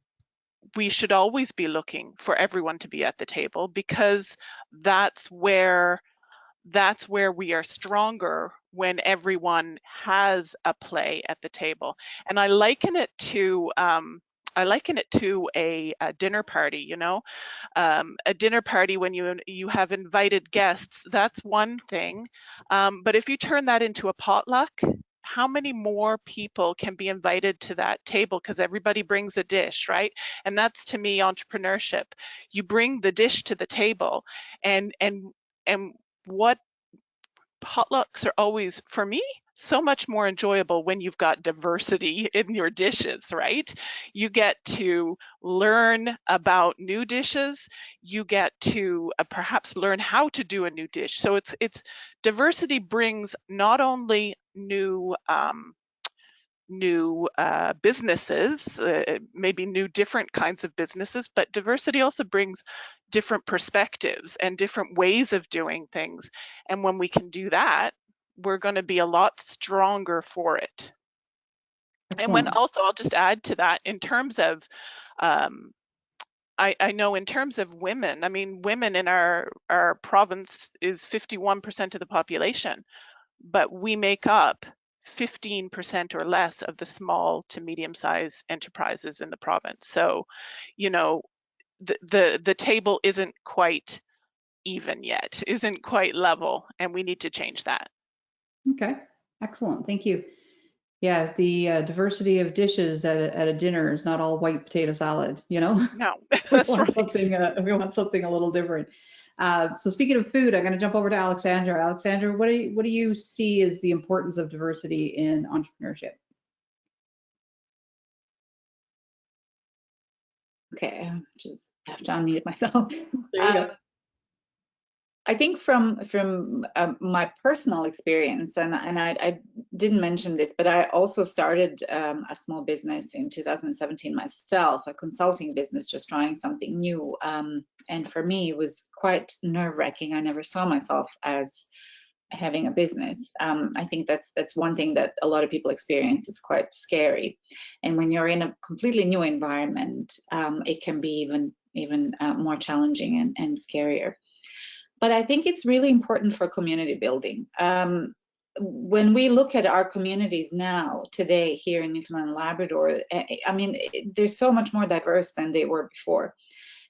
we should always be looking for everyone to be at the table, because that's where we are stronger, when everyone has a play at the table. And I liken it to a dinner party. You know, a dinner party, when you have invited guests, that's one thing. But if you turn that into a potluck, how many more people can be invited to that table, because everybody brings a dish, right? And that's, to me, entrepreneurship. You bring the dish to the table, and what potlucks are always, for me, so much more enjoyable when you've got diversity in your dishes, right? You get to learn about new dishes. You get to perhaps learn how to do a new dish. So it's diversity brings not only new businesses, maybe new different kinds of businesses, but diversity also brings different perspectives and different ways of doing things. And when we can do that, we're going to be a lot stronger for it. Excellent. And when also, I'll just add to that, in terms of, I know in terms of women, I mean, women in our province is 51% of the population, but we make up 15% or less of the small to medium-sized enterprises in the province. So, you know, the table isn't quite even yet, isn't quite level, and we need to change that. Okay, excellent, thank you. Yeah, the diversity of dishes at a dinner is not all white potato salad, you know? No, that's right. We want something a little different. So speaking of food, I'm going to jump over to Alexandra. Alexandra, what do you see as the importance of diversity in entrepreneurship? Okay, just have to unmute myself. There you go. I think from my personal experience, and I didn't mention this, but I also started a small business in 2017 myself, a consulting business, just trying something new. And for me, it was quite nerve-wracking. I never saw myself as having a business. I think that's one thing that a lot of people experience. It's quite scary, and when you're in a completely new environment, it can be even more challenging and scarier. But I think it's really important for community building. When we look at our communities now, today, here in Newfoundland and Labrador, I mean, they're so much more diverse than they were before.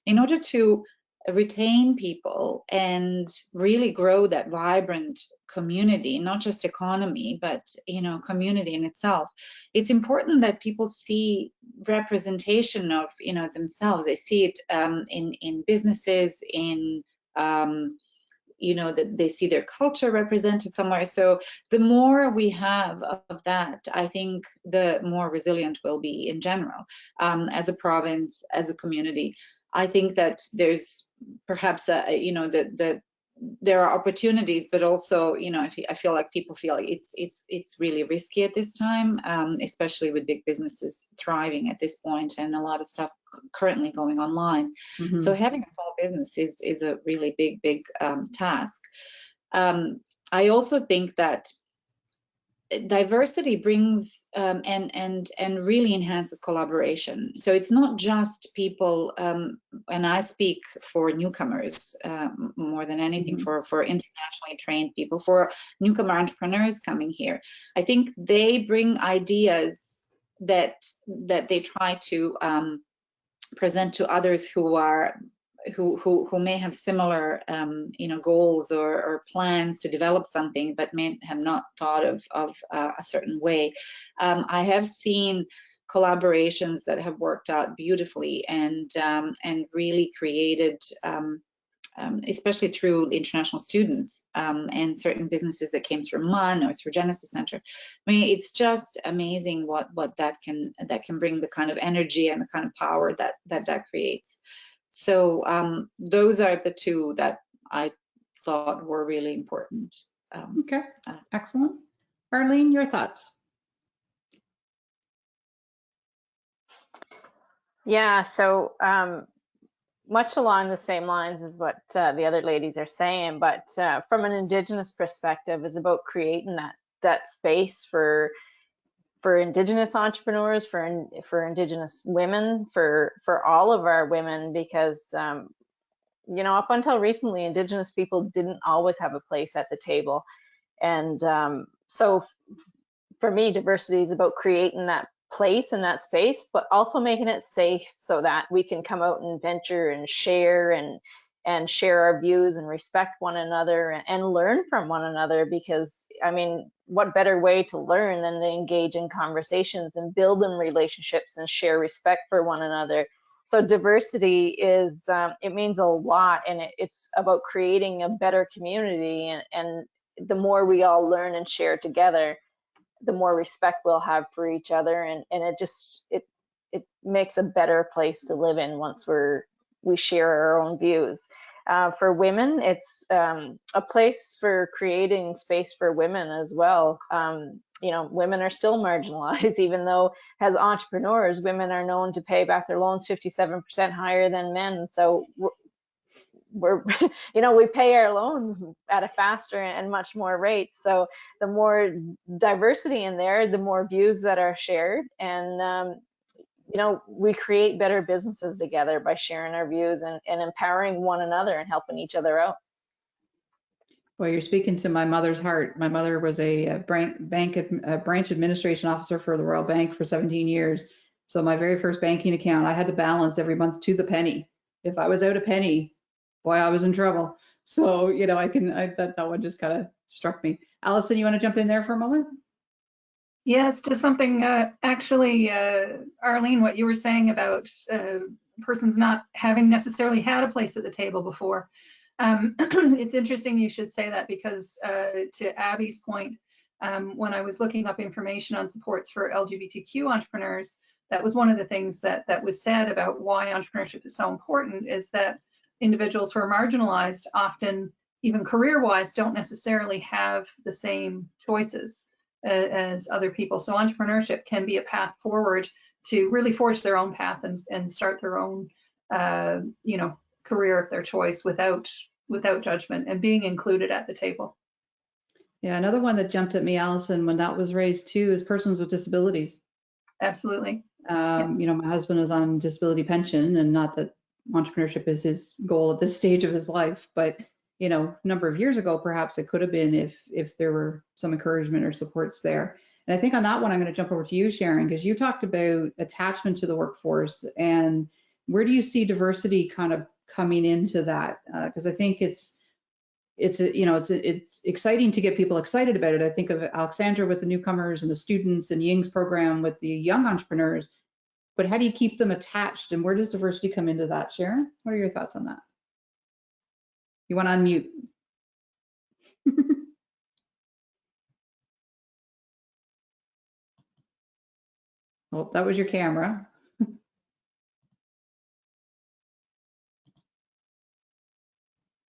In order to retain people and really grow that vibrant community, not just economy, but, you know, community in itself, it's important that people see representation of, you know, themselves. They see it in businesses, in you know, that they see their culture represented somewhere. So the more we have of that, I think the more resilient we'll be in general, as a province, as a community. I think that there's perhaps you know, there are opportunities, but also, you know, I feel like people feel like it's really risky at this time, especially with big businesses thriving at this point and a lot of stuff currently going online. Mm-hmm. So having a small business is a really big task. I also think that diversity brings and really enhances collaboration. So it's not just people, and I speak for newcomers more than anything, for internationally trained people, for newcomer entrepreneurs coming here. I think they bring ideas that they try to present to others who may have similar you know, goals or plans to develop something, but may have not thought of a certain way. I have seen collaborations that have worked out beautifully and really created, especially through international students and certain businesses that came through MUN or through Genesis Center. I mean, it's just amazing what that can bring, the kind of energy and the kind of power that creates. So those are the two that I thought were really important. Okay, excellent. Arlene, your thoughts? Yeah, so much along the same lines as what the other ladies are saying, but from an Indigenous perspective, is about creating that space for Indigenous entrepreneurs, for Indigenous women, for all of our women, because you know, up until recently, Indigenous people didn't always have a place at the table, and so for me, diversity is about creating that place and that space, but also making it safe so that we can come out and venture and share and share our views and respect one another and learn from one another. Because I mean, what better way to learn than to engage in conversations and build in relationships and share respect for one another. So diversity is, it means a lot, and it's about creating a better community, and the more we all learn and share together, the more respect we'll have for each other, and it makes a better place to live in once we share our own views. For women, it's a place for creating space for women as well. You know, women are still marginalized, even though as entrepreneurs, women are known to pay back their loans 57% higher than men. So we're you know, we pay our loans at a faster and much more rate. So the more diversity in there, the more views that are shared, and you know, we create better businesses together by sharing our views and empowering one another and helping each other out. Well, you're speaking to my mother's heart. My mother was a branch administration officer for the Royal Bank for 17 years. So my very first banking account, I had to balance every month to the penny. If I was out a penny, boy, I was in trouble. So, you know, that one just kind of struck me. Allison, you want to jump in there for a moment? Yes, just something, actually, Arlene, what you were saying about persons not having necessarily had a place at the table before. It's interesting you should say that, because to Abby's point, when I was looking up information on supports for LGBTQ entrepreneurs, that was one of the things that was said about why entrepreneurship is so important, is that individuals who are marginalized often even career-wise, don't necessarily have the same choices as other people. So entrepreneurship can be a path forward to really forge their own path and start their own, you know, career of their choice without judgment and being included at the table. Yeah, another one that jumped at me, Allison, when that was raised too, is persons with disabilities. Absolutely. You know, my husband is on disability pension, and not that entrepreneurship is his goal at this stage of his life, but you know, a number of years ago, perhaps it could have been if there were some encouragement or supports there. And I think on that one, I'm going to jump over to you, Sharon, because you talked about attachment to the workforce, and where do you see diversity kind of coming into that? Because I think it's exciting to get people excited about it. I think of Alexandra with the newcomers and the students, and Ying's program with the young entrepreneurs. But how do you keep them attached, and where does diversity come into that? Sharon, what are your thoughts on that? You want to unmute. Oh, that was your camera.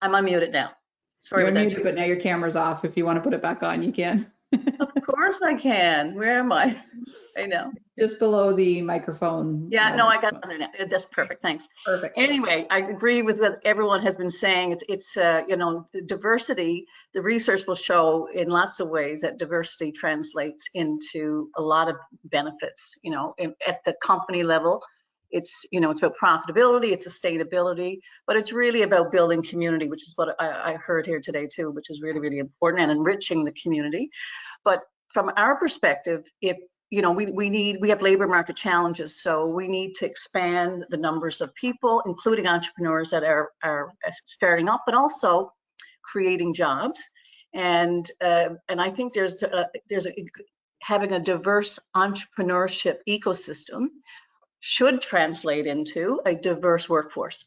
I'm unmuted now. Sorry You're about unmuted, that. but now your camera's off. If you want to put it back on, you can. Of course I can. Where am I? I know. Just below the microphone. Yeah, no, I got it now. That's perfect. Thanks. Perfect. Anyway, I agree with what everyone has been saying. It's you know, diversity, the research will show in lots of ways that diversity translates into a lot of benefits, you know, at the company level. It's, you know, it's about profitability, it's sustainability, but it's really about building community, which is what I heard here today too, which is really, really important, and enriching the community. But from our perspective, if you know, we have labor market challenges, so we need to expand the numbers of people, including entrepreneurs that are starting up, but also creating jobs. And I think having a diverse entrepreneurship ecosystem should translate into a diverse workforce.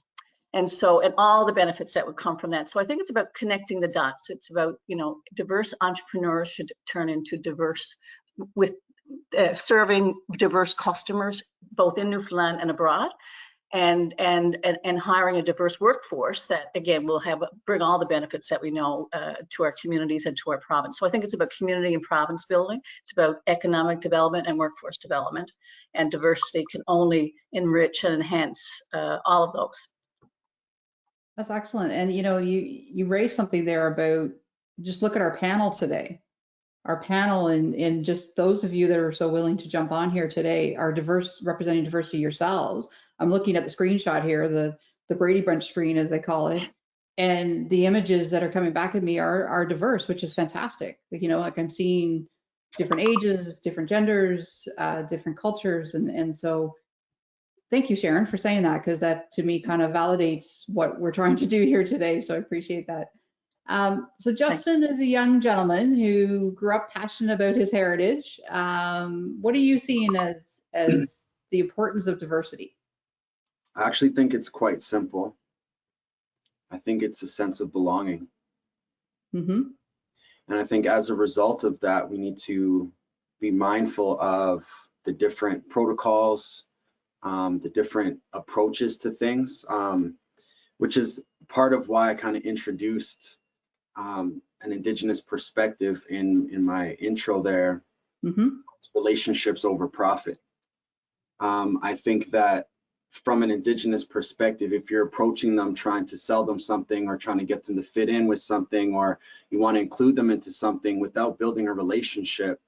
And all the benefits that would come from that. So I think it's about connecting the dots. It's about, you know, diverse entrepreneurs should turn into diverse with serving diverse customers, both in Newfoundland and abroad, and hiring a diverse workforce that, again, will bring all the benefits that we know to our communities and to our province. So I think it's about community and province building. It's about economic development and workforce development, and diversity can only enrich and enhance all of those. That's excellent. And you know, you raised something there about, just look at our panel today. Our panel, and just those of you that are so willing to jump on here today are diverse, representing diversity yourselves. I'm looking at the screenshot here, the Brady Bunch screen, as they call it, and the images that are coming back at me are diverse, which is fantastic. You know, like I'm seeing different ages, different genders, different cultures, and so thank you, Sharon, for saying that, because that to me kind of validates what we're trying to do here today. So I appreciate that. So Justin is a young gentleman who grew up passionate about his heritage. What are you seeing as the importance of diversity? I actually think it's quite simple. I think it's a sense of belonging. Mm-hmm. And I think as a result of that, we need to be mindful of the different protocols, the different approaches to things, which is part of why I kind of introduced an Indigenous perspective in my intro there. Mm-hmm. Relationships over profit. I think that from an Indigenous perspective, if you're approaching them trying to sell them something, or trying to get them to fit in with something, or you want to include them into something without building a relationship,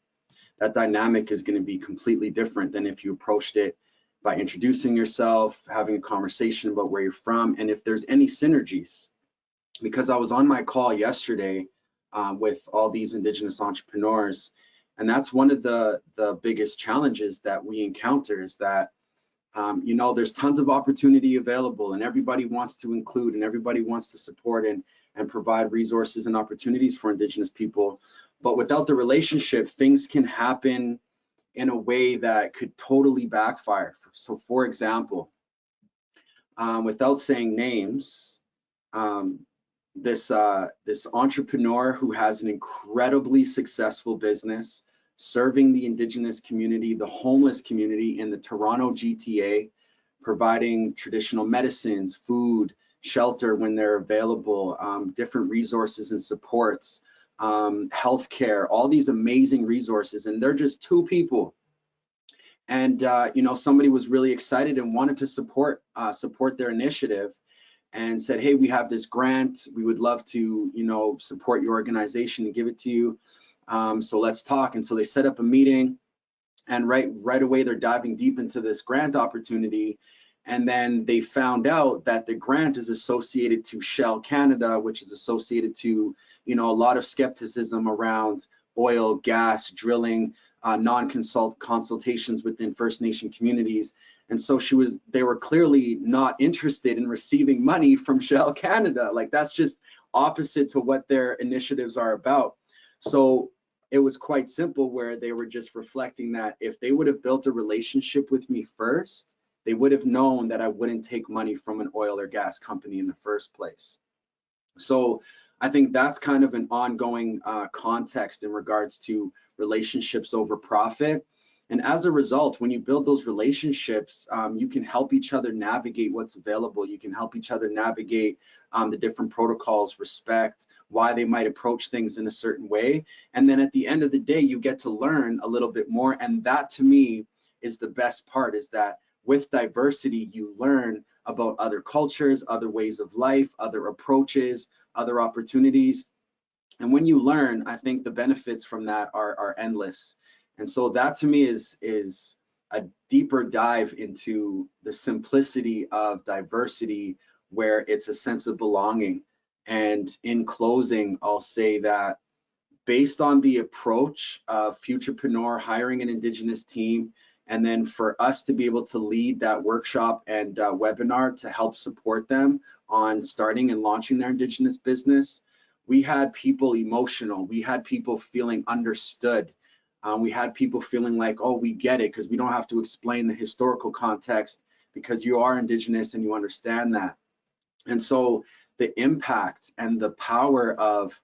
that dynamic is going to be completely different than if you approached it by introducing yourself, having a conversation about where you're from, and if there's any synergies. Because I was on my call yesterday with all these Indigenous entrepreneurs, and that's one of the biggest challenges that we encounter, is that you know, there's tons of opportunity available, and everybody wants to include, and everybody wants to support and provide resources and opportunities for Indigenous people. But without the relationship, things can happen in a way that could totally backfire. So for example, without saying names, this entrepreneur who has an incredibly successful business serving the Indigenous community, the homeless community in the Toronto GTA, providing traditional medicines, food, shelter when they're available, different resources and supports, healthcare, all these amazing resources, and they're just 2 people. And you know, somebody was really excited and wanted to support their initiative, and said, hey, we have this grant, we would love to, you know, support your organization and give it to you. So let's talk. And so they set up a meeting, and right away they're diving deep into this grant opportunity. And then they found out that the grant is associated to Shell Canada, which is associated to, you know, a lot of skepticism around oil, gas, drilling, consultations within First Nation communities. And so they were clearly not interested in receiving money from Shell Canada. Like, that's just opposite to what their initiatives are about. So it was quite simple, where they were just reflecting that if they would have built a relationship with me first, they would have known that I wouldn't take money from an oil or gas company in the first place. So I think that's kind of an ongoing context in regards to relationships over profit. And as a result, when you build those relationships, you can help each other navigate what's available. You can help each other navigate the different protocols, respect, why they might approach things in a certain way. And then at the end of the day, you get to learn a little bit more. And that, to me, is the best part, is that with diversity, you learn about other cultures, other ways of life, other approaches, other opportunities. And when you learn, I think the benefits from that are endless. And so that, to me, is a deeper dive into the simplicity of diversity, where it's a sense of belonging. And in closing, I'll say that based on the approach of Futurepreneur hiring an Indigenous team, and then for us to be able to lead that workshop and webinar to help support them on starting and launching their Indigenous business, we had people emotional. We had people feeling understood. We had people feeling like, oh, we get it, because we don't have to explain the historical context, because you are Indigenous and you understand that. And so the impact and the power of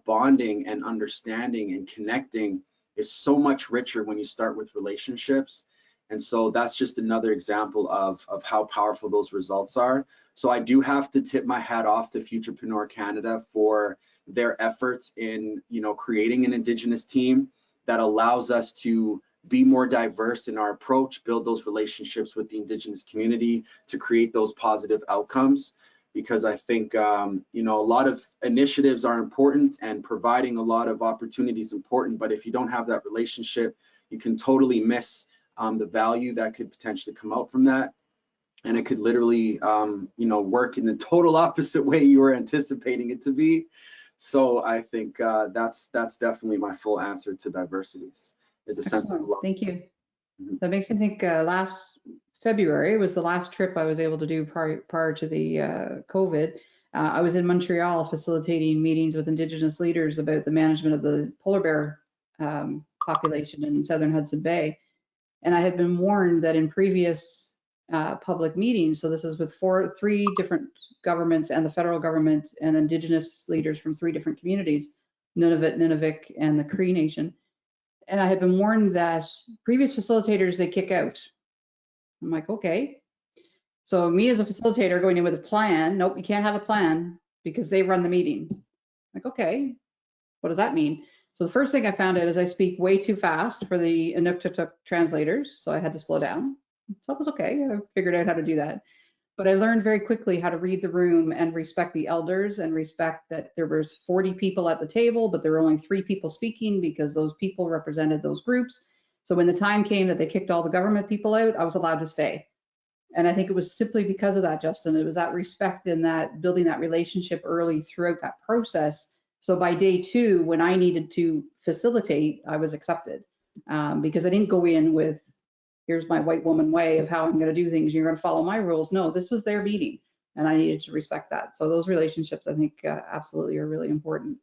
bonding and understanding and connecting is so much richer when you start with relationships. And so that's just another example of how powerful those results are. So I do have to tip my hat off to Futurepreneur Canada for their efforts in, you know, creating an Indigenous team that allows us to be more diverse in our approach, build those relationships with the Indigenous community to create those positive outcomes. Because I think, you know, a lot of initiatives are important and providing a lot of opportunities important, but if you don't have that relationship, you can totally miss the value that could potentially come out from that. And it could literally, you know, work in the total opposite way you were anticipating it to be. So I think that's definitely my full answer to diversities, is a sense of belonging. Thank you. That makes me think last February was the last trip I was able to do prior to the COVID. I was in Montreal facilitating meetings with Indigenous leaders about the management of the polar bear population in southern Hudson Bay. And I had been warned that in previous public meetings, so this is with three different governments and the federal government and Indigenous leaders from 3 different communities, Nunavut, Nunavik, and the Cree Nation. And I had been warned that previous facilitators, they kick out. I'm like, okay. So me as a facilitator going in with a plan, nope, you can't have a plan because they run the meeting. I'm like, okay, what does that mean? So the first thing I found out is I speak way too fast for the Inuktitut translators, so I had to slow down. So that was okay, I figured out how to do that. But I learned very quickly how to read the room and respect the elders and respect that there was 40 people at the table, but there were only 3 people speaking because those people represented those groups. So when the time came that they kicked all the government people out, I was allowed to stay. And I think it was simply because of that, Justin. It was that respect and that building that relationship early throughout that process. So by day 2, when I needed to facilitate, I was accepted because I didn't go in with, here's my white woman way of how I'm going to do things. You're going to follow my rules. No, this was their meeting and I needed to respect that. So those relationships, I think absolutely are really important.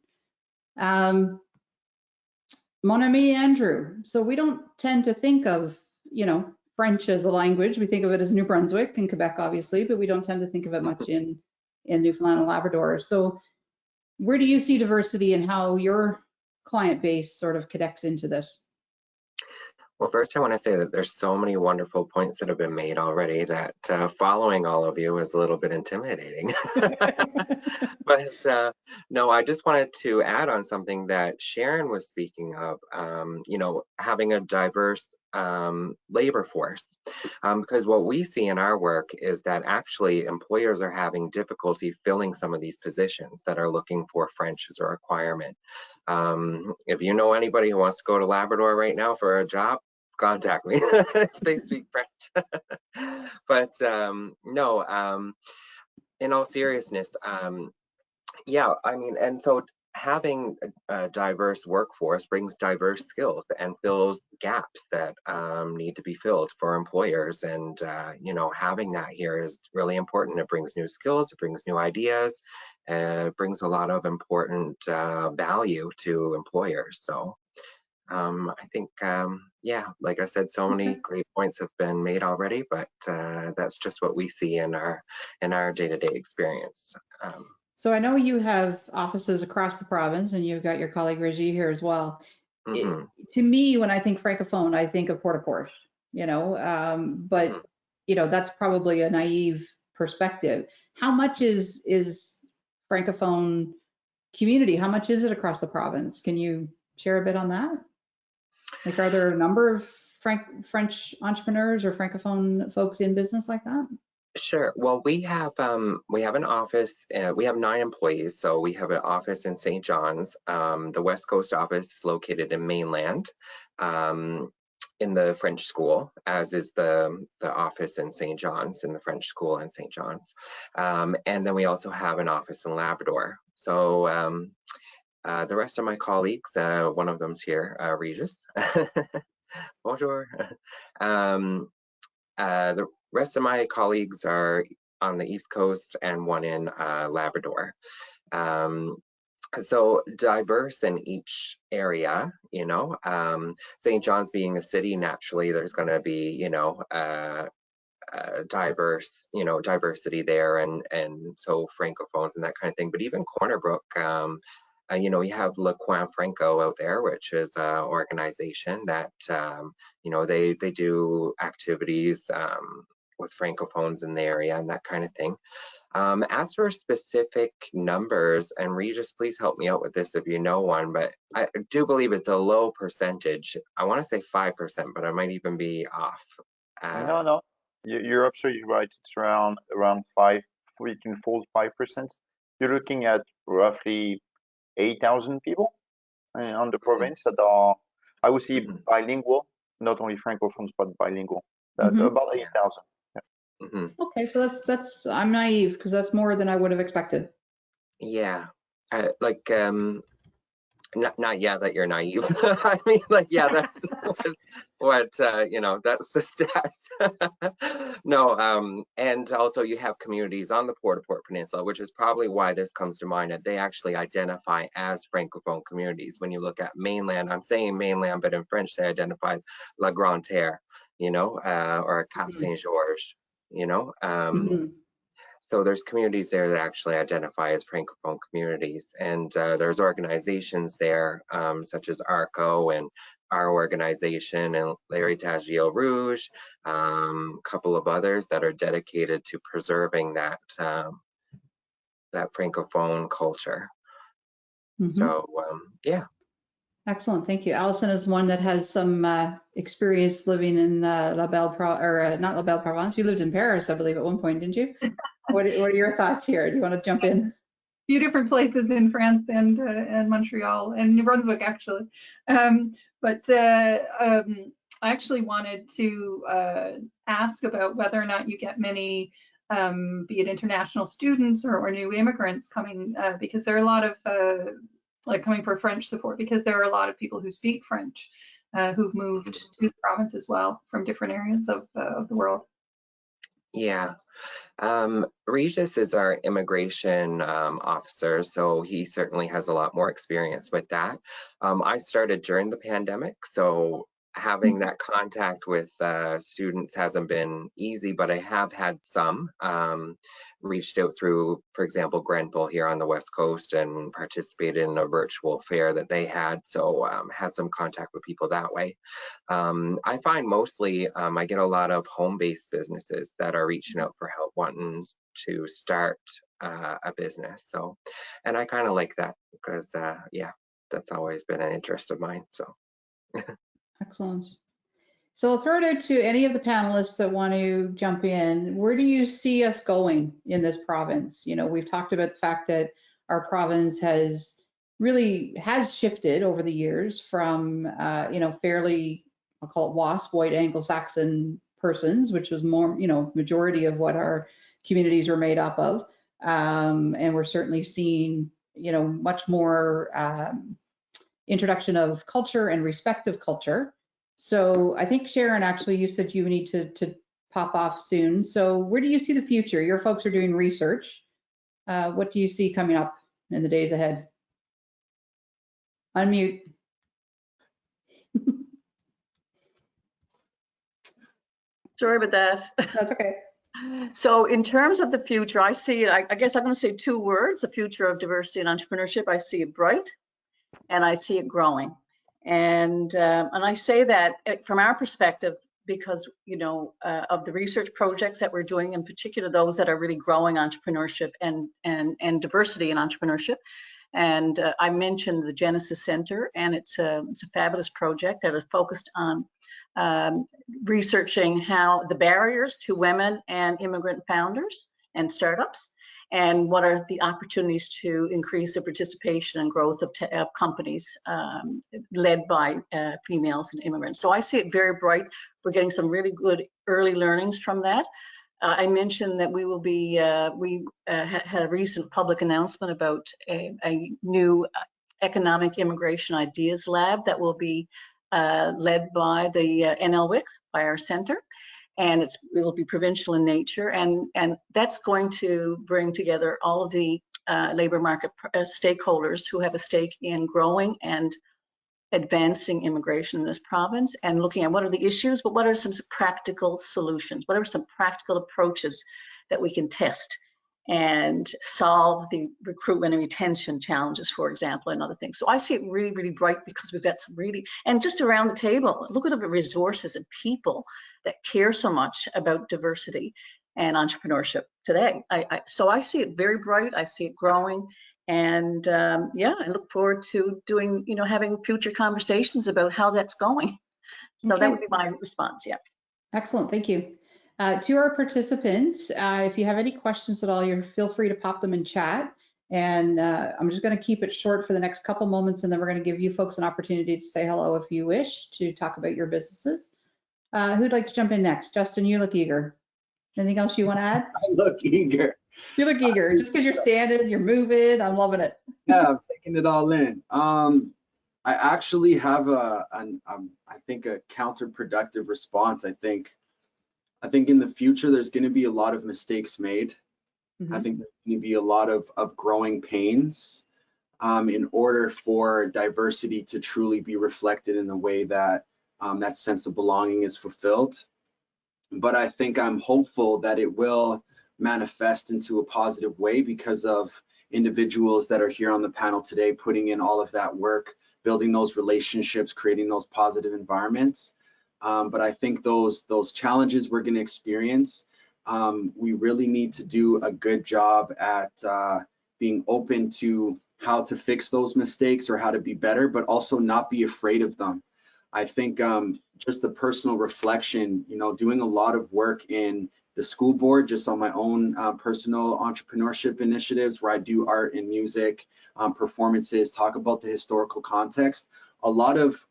Mon ami Andrew. So we don't tend to think of, you know, French as a language. We think of it as New Brunswick and Quebec, obviously, but we don't tend to think of it much in Newfoundland and Labrador. So where do you see diversity and how your client base sort of connects into this? Well, first I want to say that there's so many wonderful points that have been made already that following all of you is a little bit intimidating. But no, I just wanted to add on something that Sharon was speaking of, you know, having a diverse labor force. Because what we see in our work is that actually employers are having difficulty filling some of these positions that are looking for French as a requirement. If you know anybody who wants to go to Labrador right now for a job, contact me if they speak French. But no, in all seriousness, yeah, I mean, and so having a diverse workforce brings diverse skills and fills gaps that need to be filled for employers. And, you know, having that here is really important. It brings new skills, it brings new ideas, it brings a lot of important value to employers. So I think, yeah, like I said, so many great points have been made already, but that's just what we see in our day-to-day experience. So I know you have offices across the province, and you've got your colleague Reggie here as well. To me, when I think francophone, I think of Port-au-Port, you know, but you know, that's probably a naive perspective. How much is francophone community? How much is it across the province? Can you share a bit on that? Like, are there a number of French entrepreneurs or francophone folks in business like that? Sure. Well, we have an office. We have 9 employees, so we have an office in St. John's. The West Coast office is located in Mainland, in the French school, as is the office in St. John's, in the French school in St. John's. And then we also have an office in Labrador. So the rest of my colleagues, one of them's here, Regis. Bonjour. The rest of my colleagues are on the East Coast and one in Labrador. So diverse in each area, you know. St. John's being a city, naturally, there's going to be, you know, diverse, you know, diversity there, and so francophones and that kind of thing. But even Corner Brook, you know, you have Le Coin Franco out there, which is an organization that, you know, they do activities with francophones in the area and that kind of thing. As for specific numbers, and Regis, please help me out with this if you know one, but I do believe it's a low percentage. I want to say 5%, but I might even be off. No, you're absolutely right. It's around 5, between 4 to 5%. You're looking at roughly 8,000 people on the province that are, I would say, bilingual, not only francophones, but bilingual. About 8,000. Yeah. Okay, so that's I'm naive, because that's more than I would have expected. Yeah, like not yeah that you're naive. I mean, like, yeah, that's what you know, that's the stats. No, and also you have communities on the Port-au-Port Peninsula, which is probably why this comes to mind, that they actually identify as francophone communities. When you look at Mainland, I'm saying Mainland, but in French they identify La Grande Terre, you know, or Cap Saint-Georges, you know. So there's communities there that actually identify as francophone communities, and there's organizations there, such as ARCO and our organization and L'Héritage Gilles Rouge, a couple of others that are dedicated to preserving that that francophone culture. So yeah. Excellent, thank you. Allison is one that has some experience living in not La Belle Provence. You lived in Paris, I believe, at one point, didn't you? What are your thoughts here? Do you want to jump in? A few different places in France and Montreal and New Brunswick, actually. But I actually wanted to ask about whether or not you get many, be it international students or new immigrants coming, because there are a lot of like coming for French support, because there are a lot of people who speak French who've moved to the province as well from different areas of the world. Yeah. Regis is our immigration officer, so he certainly has a lot more experience with that. I started during the pandemic, so having that contact with students hasn't been easy, but I have had some reached out through, for example, Grenville here on the West Coast, and participated in a virtual fair that they had. So had some contact with people that way. I find mostly I get a lot of home-based businesses that are reaching out for help, wanting to start a business. So, and I kind of like that because yeah, that's always been an interest of mine. So. Excellent. So I'll throw it out to any of the panelists that want to jump in. Where do you see us going in this province? You know, we've talked about the fact that our province has shifted over the years from, you know, fairly, I'll call it WASP, white Anglo-Saxon persons, which was more, you know, majority of what our communities were made up of. And we're certainly seeing, you know, much more introduction of culture and respect of culture. So I think, Sharon, actually, you said you need to pop off soon. So where do you see the future? Your folks are doing research. What do you see coming up in the days ahead? Unmute. Sorry about that. That's okay. So in terms of the future, I see, I guess I'm going to say two words, the future of diversity and entrepreneurship. I see it bright and I see it growing. And I say that from our perspective, because, you know, of the research projects that we're doing, in particular, those that are really growing entrepreneurship and diversity in entrepreneurship. And I mentioned the Genesis Center, and it's a fabulous project that is focused on researching how the barriers to women and immigrant founders and startups, and what are the opportunities to increase the participation and growth of companies led by females and immigrants. So I see it very bright. We're getting some really good early learnings from that. I mentioned that we will be, we had a recent public announcement about a new economic immigration ideas lab that will be led by the NLWIC, by our center. And it will be provincial in nature, and that's going to bring together all of the labor market stakeholders who have a stake in growing and advancing immigration in this province, and looking at what are the issues, but what are some practical solutions, what are some practical approaches that we can test and solve the recruitment and retention challenges, for example, and other things. So I see it really, really bright because we've got some really, and just around the table, look at the resources and people that care so much about diversity and entrepreneurship today. So I see it very bright. I see it growing. And yeah, I look forward to doing, you know, having future conversations about how that's going. So Okay. that would be my response, yeah. Excellent, thank you. To our participants, if you have any questions at all, feel free to pop them in chat. And I'm just going to keep it short for the next couple moments, and then we're going to give you folks an opportunity to say hello if you wish to talk about your businesses. Who'd like to jump in next? Justin, you look eager. Anything else you want to add? I look eager. You look eager. Just because you're standing, you're moving. I'm loving it. Yeah, I'm taking it all in. I actually have I think a counterproductive response. I think in the future there's going to be a lot of mistakes made. Mm-hmm. I think there's going to be a lot of growing pains in order for diversity to truly be reflected in the way that that sense of belonging is fulfilled. But I think I'm hopeful that it will manifest into a positive way because of individuals that are here on the panel today putting in all of that work, building those relationships, creating those positive environments. But I think those challenges we're going to experience, we really need to do a good job at being open to how to fix those mistakes or how to be better, but also not be afraid of them. I think just the personal reflection, you know, doing a lot of work in the school board, just on my own personal entrepreneurship initiatives where I do art and music, performances, talk about the historical context. A lot of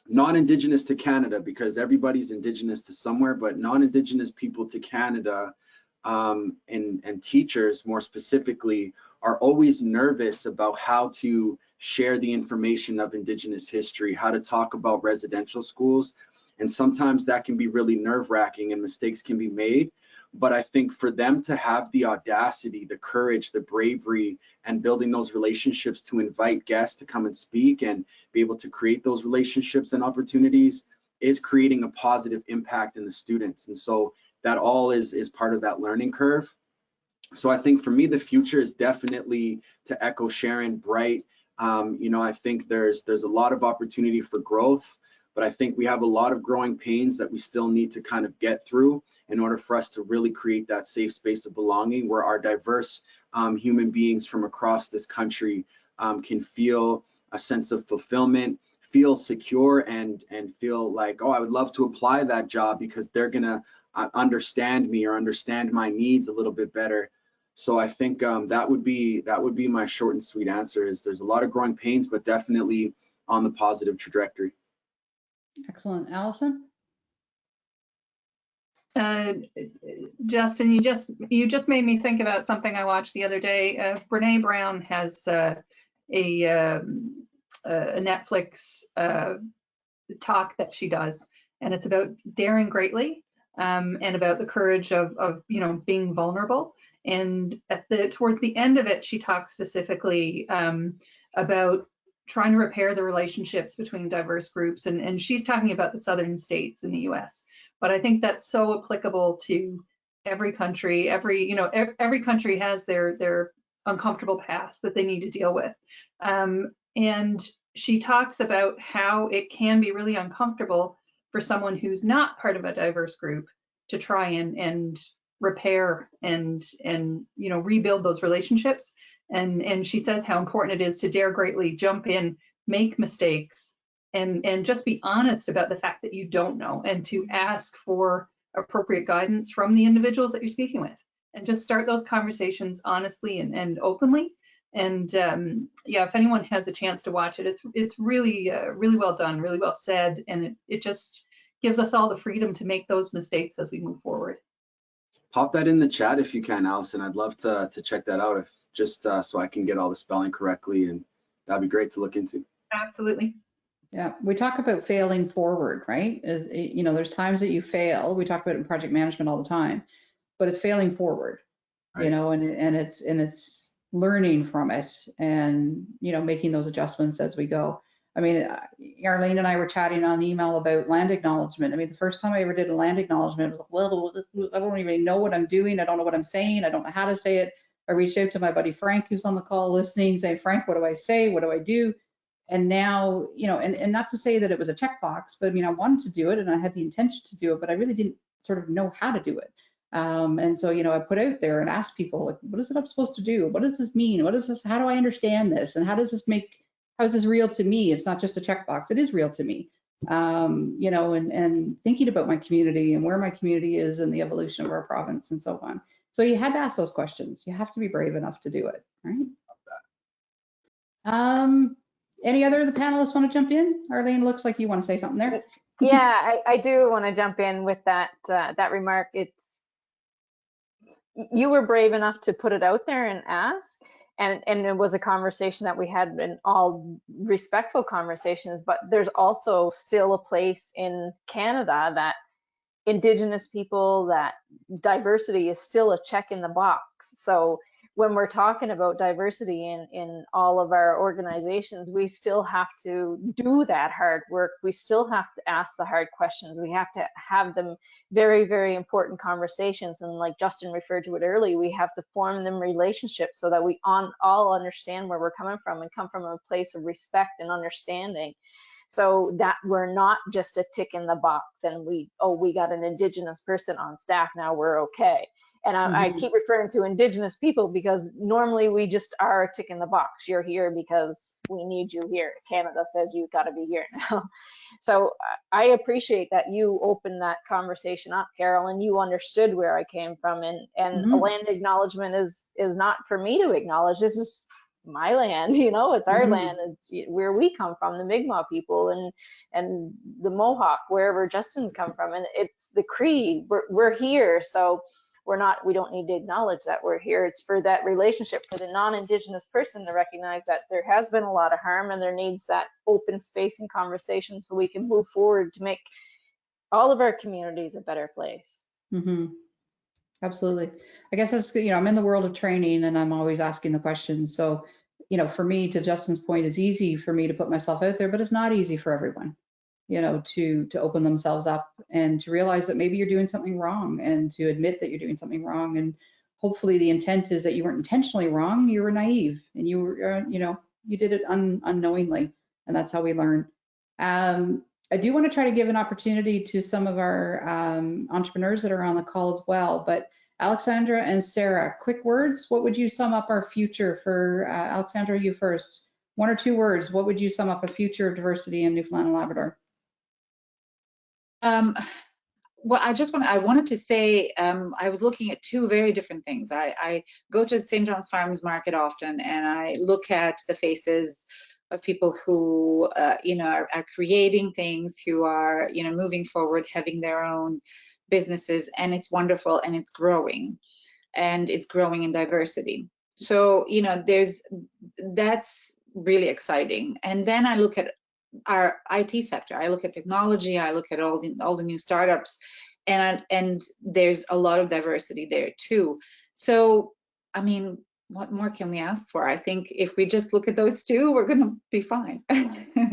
non-Indigenous to Canada, because everybody's Indigenous to somewhere, but non-Indigenous people to Canada and teachers more specifically are always nervous about how to share the information of Indigenous history, how to talk about residential schools. And sometimes that can be really nerve-wracking and mistakes can be made. But I think for them to have the audacity, the courage, the bravery, and building those relationships to invite guests to come and speak and be able to create those relationships and opportunities, is creating a positive impact in the students. And so that all is part of that learning curve. So I think for me, the future is definitely, to echo Sharon, bright. You know, I think there's a lot of opportunity for growth, but I think we have a lot of growing pains that we still need to kind of get through in order for us to really create that safe space of belonging where our diverse human beings from across this country can feel a sense of fulfillment, feel secure, and feel like, oh, I would love to apply that job because they're gonna understand me or understand my needs a little bit better. So I think that would be my short and sweet answer. Is there's a lot of growing pains, but definitely on the positive trajectory. Excellent. Allison? Justin, you just made me think about something I watched the other day. Brene Brown has a Netflix talk that she does, and it's about daring greatly, and about the courage of you know, being vulnerable. And towards the end of it, she talks specifically about trying to repair the relationships between diverse groups, and she's talking about the southern states in the US. But I think that's so applicable to every country. Every country has their uncomfortable past that they need to deal with. And she talks about how it can be really uncomfortable for someone who's not part of a diverse group to try and repair and you know, rebuild those relationships. And she says how important it is to dare greatly, jump in, make mistakes, and just be honest about the fact that you don't know, and to ask for appropriate guidance from the individuals that you're speaking with, and just start those conversations honestly and openly. And yeah, if anyone has a chance to watch it, it's really really well done, really well said, and it just gives us all the freedom to make those mistakes as we move forward. Pop that in the chat if you can, Allison. I'd love to check that out, if just so I can get all the spelling correctly, and that'd be great to look into. Absolutely. Yeah, we talk about failing forward, right? You know, there's times that you fail. We talk about it in project management all the time, but it's failing forward, Right. you know, and it's learning from it, and you know, making those adjustments as we go. I mean, Arlene and I were chatting on email about land acknowledgement. I mean, the first time I ever did a land acknowledgement, it was like, well, I don't even know what I'm doing. I don't know what I'm saying. I don't know how to say it. I reached out to my buddy Frank, who's on the call listening, saying, Frank, what do I say? What do I do? And now, you know, and not to say that it was a checkbox, but I mean, I wanted to do it and I had the intention to do it, but I really didn't sort of know how to do it. And so, you know, I put out there and asked people, like, what is it I'm supposed to do? What does this mean? What is this? How do I understand this? And how is this real to me? It's not just a checkbox. It is real to me. You know, and thinking about my community and where my community is and the evolution of our province and so on. So you had to ask those questions. You have to be brave enough to do it, right? Any other of the panelists want to jump in? Arlene, looks like you want to say something there. Yeah, I do want to jump in with that remark. You were brave enough to put it out there and ask, and it was a conversation that we had, in all respectful conversations, but there's also still a place in Canada that Indigenous people, that diversity is still a check in the box. So when we're talking about diversity in all of our organizations, we still have to do that hard work. We still have to ask the hard questions. We have to have them very, very important conversations. And like Justin referred to it earlier, we have to form them relationships so that we all understand where we're coming from and come from a place of respect and understanding. So that we're not just a tick in the box and we got an Indigenous person on staff, now we're okay. And I keep referring to Indigenous people because normally we just are a tick in the box. You're here because we need you here. Canada says you've got to be here now. So I appreciate that you opened that conversation up, Carol, and you understood where I came from. And a land acknowledgement is not for me to acknowledge. This is my land, you know, it's our land. It's where we come from, the Mi'kmaq people and the Mohawk, wherever Justin's come from, and it's the Cree. We're here, so we don't need to acknowledge that we're here. It's for that relationship, for the non-Indigenous person to recognize that there has been a lot of harm and there needs that open space and conversation so we can move forward to make all of our communities a better place. Absolutely. I guess that's good. You know, I'm in the world of training and I'm always asking the questions. So, you know, for me, to Justin's point, it's easy for me to put myself out there, but it's not easy for everyone. you know, to open themselves up and to realize that maybe you're doing something wrong and to admit that you're doing something wrong. And hopefully the intent is that you weren't intentionally wrong, you were naive and you were, you know, you did it unknowingly, and that's how we learn. I do want to try to give an opportunity to some of our entrepreneurs that are on the call as well, but Alexandra and Sarah, quick words. What would you sum up our future for, Alexandra, you first. 1 or 2 words. What would you sum up a future of diversity in Newfoundland and Labrador? Well, I wanted to say, I was looking at 2 very different things. I go to St. John's Farmers Market often, and I look at the faces of people who, you know, are creating things, who are, you know, moving forward, having their own businesses, and it's wonderful, and it's growing in diversity. So, you know, that's really exciting. And then I look at our IT sector. I look at technology. I look at all the new startups, and there's a lot of diversity there too. So, I mean, what more can we ask for? I think if we just look at those 2, we're going to be fine.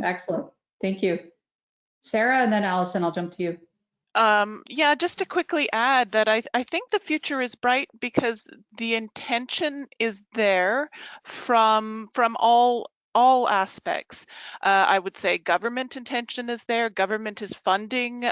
Excellent. Thank you. Sarah, and then Allison, I'll jump to you. Yeah, just to quickly add that I think the future is bright because the intention is there from all aspects. I would say government intention is there. Government is funding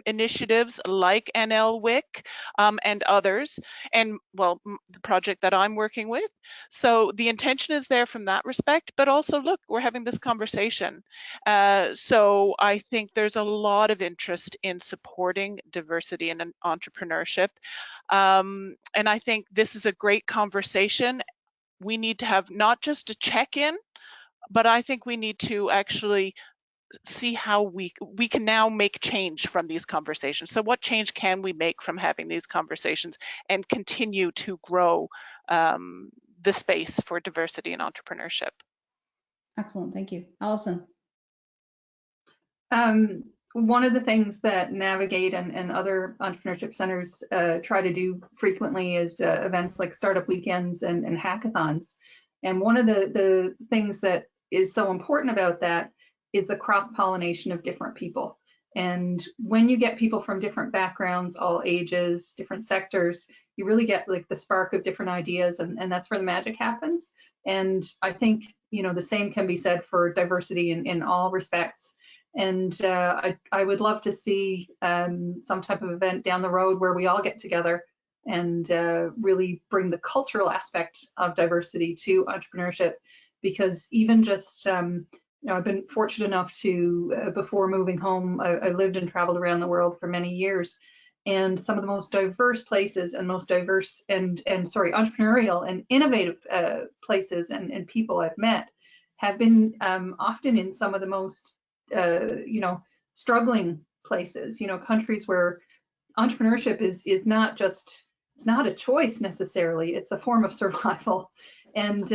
initiatives like NLWIC and others, and well, the project that I'm working with. So the intention is there from that respect, but also look, we're having this conversation. So I think there's a lot of interest in supporting diversity and entrepreneurship. And I think this is a great conversation. We need to have not just a check-in, but I think we need to actually see how we can now make change from these conversations. So what change can we make from having these conversations and continue to grow the space for diversity and entrepreneurship? Excellent, thank you. Allison. One of the things that Navigate and other entrepreneurship centers try to do frequently is events like startup weekends and hackathons. And one of the things that is so important about that is the cross-pollination of different people. And when you get people from different backgrounds, all ages, different sectors, you really get like the spark of different ideas, and that's where the magic happens. And I think, you know, the same can be said for diversity in all respects. And I would love to see some type of event down the road where we all get together and really bring the cultural aspect of diversity to entrepreneurship, because even just, you know, I've been fortunate enough to, before moving home, I lived and traveled around the world for many years, and some of the most diverse places and most diverse and entrepreneurial and innovative places and people I've met have been often in some of the most you know, struggling places, you know, countries where entrepreneurship is not just, it's not a choice necessarily, it's a form of survival. And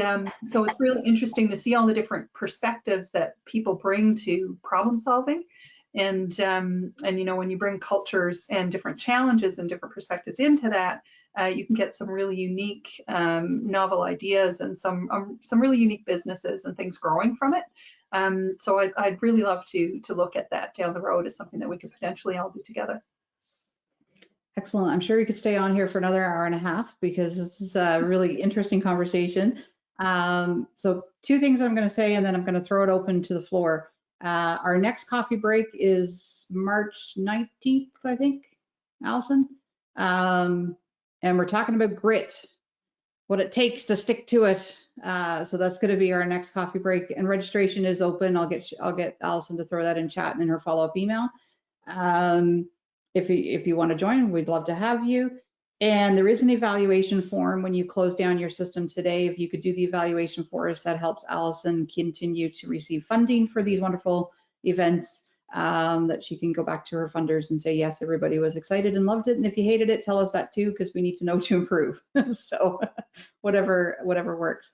so it's really interesting to see all the different perspectives that people bring to problem solving. And you know, when you bring cultures and different challenges and different perspectives into that, you can get some really unique novel ideas and some really unique businesses and things growing from it. So I'd really love to look at that down the road as something that we could potentially all do together. Excellent. I'm sure we could stay on here for another hour and a half because this is a really interesting conversation. So 2 things I'm going to say, and then I'm going to throw it open to the floor. Our next coffee break is March 19th, I think, Allison. And we're talking about grit, what it takes to stick to it. So that's going to be our next coffee break, and registration is open. I'll get Allison to throw that in chat and in her follow-up email. If you want to join, we'd love to have you. And there is an evaluation form when you close down your system today. If you could do the evaluation for us, that helps Allison continue to receive funding for these wonderful events, that she can go back to her funders and say, yes, everybody was excited and loved it. And if you hated it, tell us that too, because we need to know to improve. So whatever works.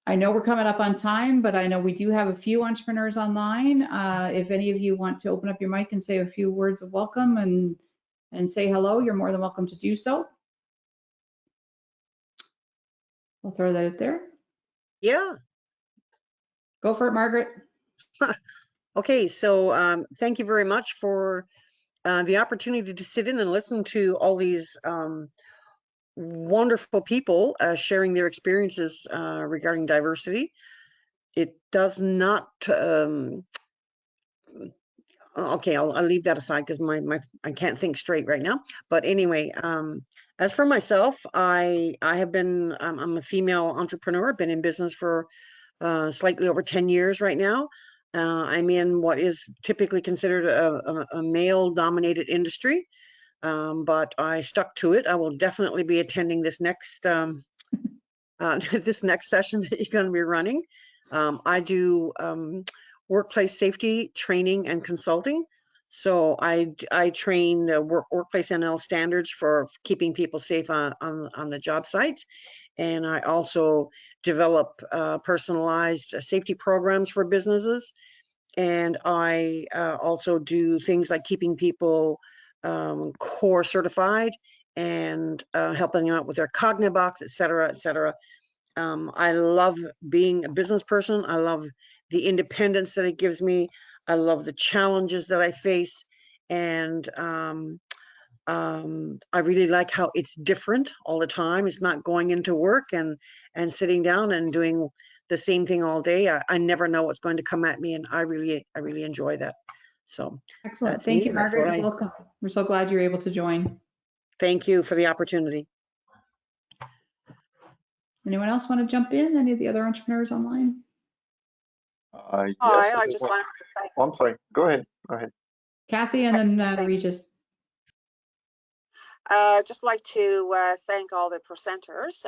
I know we're coming up on time, but I know we do have a few entrepreneurs online. If any of you want to open up your mic and say a few words of welcome and say hello, you're more than welcome to do so. I'll throw that out there. Yeah. Go for it, Margaret. Okay, so thank you very much for the opportunity to sit in and listen to all these wonderful people sharing their experiences regarding diversity. It does not, okay, I'll leave that aside because I can't think straight right now. But anyway, as for myself, I'm a female entrepreneur, been in business for slightly over 10 years right now. I'm in what is typically considered a male-dominated industry, but I stuck to it. I will definitely be attending this next this next session that you're going to be running. I do workplace safety training and consulting. So I train workplace NL standards for keeping people safe on the job sites. And I also develop personalized safety programs for businesses. And I also do things like keeping people core certified and helping them out with their Cognibox, et cetera, et cetera. I love being a business person. I love the independence that it gives me. I love the challenges that I face. And I really like how it's different all the time. It's not going into work and sitting down and doing the same thing all day. I never know what's going to come at me, and I really enjoy that. So Excellent. that's Thank me. you, That's Margaret. what Welcome. We're so glad you're able to join. Thank you for the opportunity. Anyone else want to jump in? Any of the other entrepreneurs online? Yes, I just wanted to thank, oh, I'm sorry. Go ahead. Go ahead. Kathy and then thanks. Regis. Just like to thank all the presenters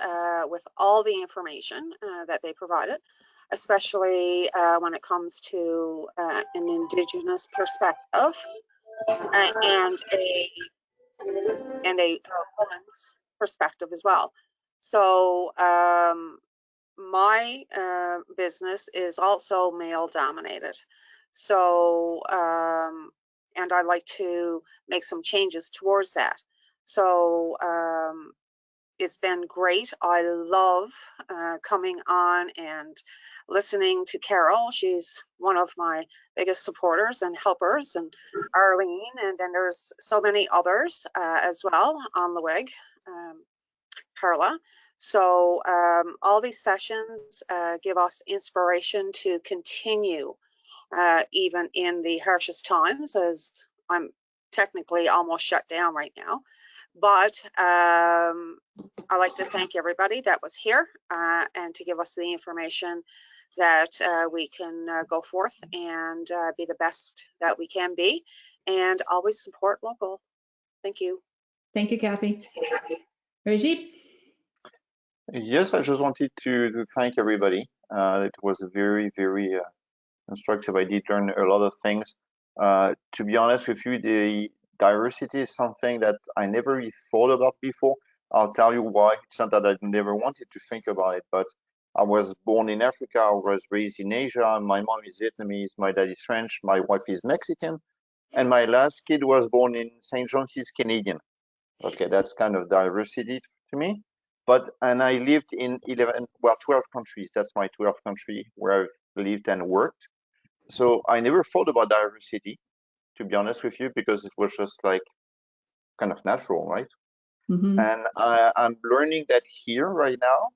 with all the information that they provided, especially when it comes to an Indigenous perspective and a woman's perspective as well. So my business is also male dominated. So and I like to make some changes towards that. So it's been great. I love coming on and listening to Carol. She's one of my biggest supporters and helpers, and Arlene, and then there's so many others as well on the WIG, Carla. So all these sessions give us inspiration to continue even in the harshest times, as I'm technically almost shut down right now. But I like to thank everybody that was here and to give us the information that we can go forth and be the best that we can be, and always support local. Thank you. Thank you, Kathy. Regis? Yes, I just wanted to thank everybody. It was a very instructive. I did learn a lot of things. To be honest with you, the diversity is something that I never really thought about before. I'll tell you why. It's not that I never wanted to think about it, but I was born in Africa. I was raised in Asia. My mom is Vietnamese. My dad is French. My wife is Mexican. And my last kid was born in St. John. He's Canadian. Okay, that's kind of diversity to me. And I lived in 12 countries. That's my 12th country where I've lived and worked. So I never thought about diversity, to be honest with you, because it was just like kind of natural, right? Mm-hmm. And I'm learning that here right now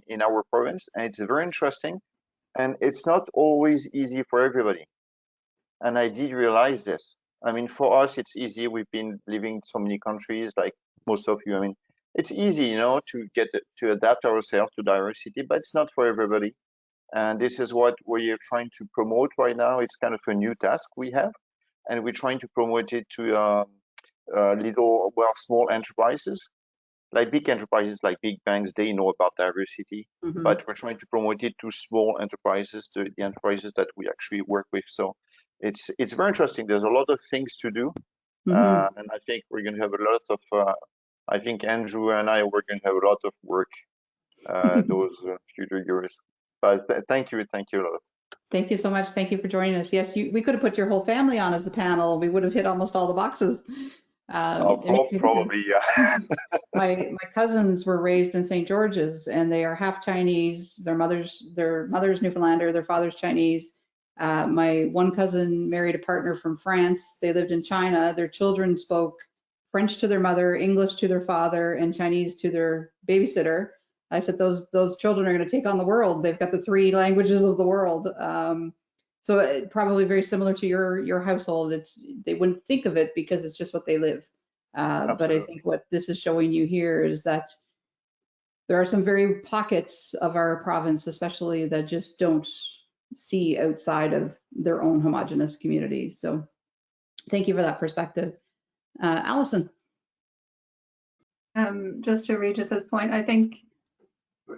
in our province, and it's very interesting. And it's not always easy for everybody. And I did realize this. I mean, for us, it's easy. We've been living in so many countries, like most of you. I mean, it's easy, you know, to adapt ourselves to diversity, but it's not for everybody. And this is what we are trying to promote right now. It's kind of a new task we have, and we're trying to promote it to small enterprises. Like big enterprises, like big banks, they know about diversity, Mm-hmm. but we're trying to promote it to small enterprises, to the enterprises that we actually work with. So it's very interesting. There's a lot of things to do, Mm-hmm. and I think we're going to have a lot of. I think Andrew and I we're going to have a lot of work those future years. But thank you a lot. Thank you so much. Thank you for joining us. Yes, we could have put your whole family on as a panel. We would have hit almost all the boxes. It makes me think of Probably, yeah. my cousins were raised in St. George's, and they are half Chinese. Their mother's Newfoundlander, their father's Chinese, My one cousin married a partner from France. They lived in China. Their children spoke French to their mother, English to their father, and Chinese to their babysitter. I said, those children are going to take on the world. They've got the 3 languages of the world. So it, probably very similar to your household. They wouldn't think of it because it's just what they live. But I think what this is showing you here is that there are some very pockets of our province, especially, that just don't see outside of their own homogenous communities. So thank you for that perspective. Allison. Just to Regis's point, I think,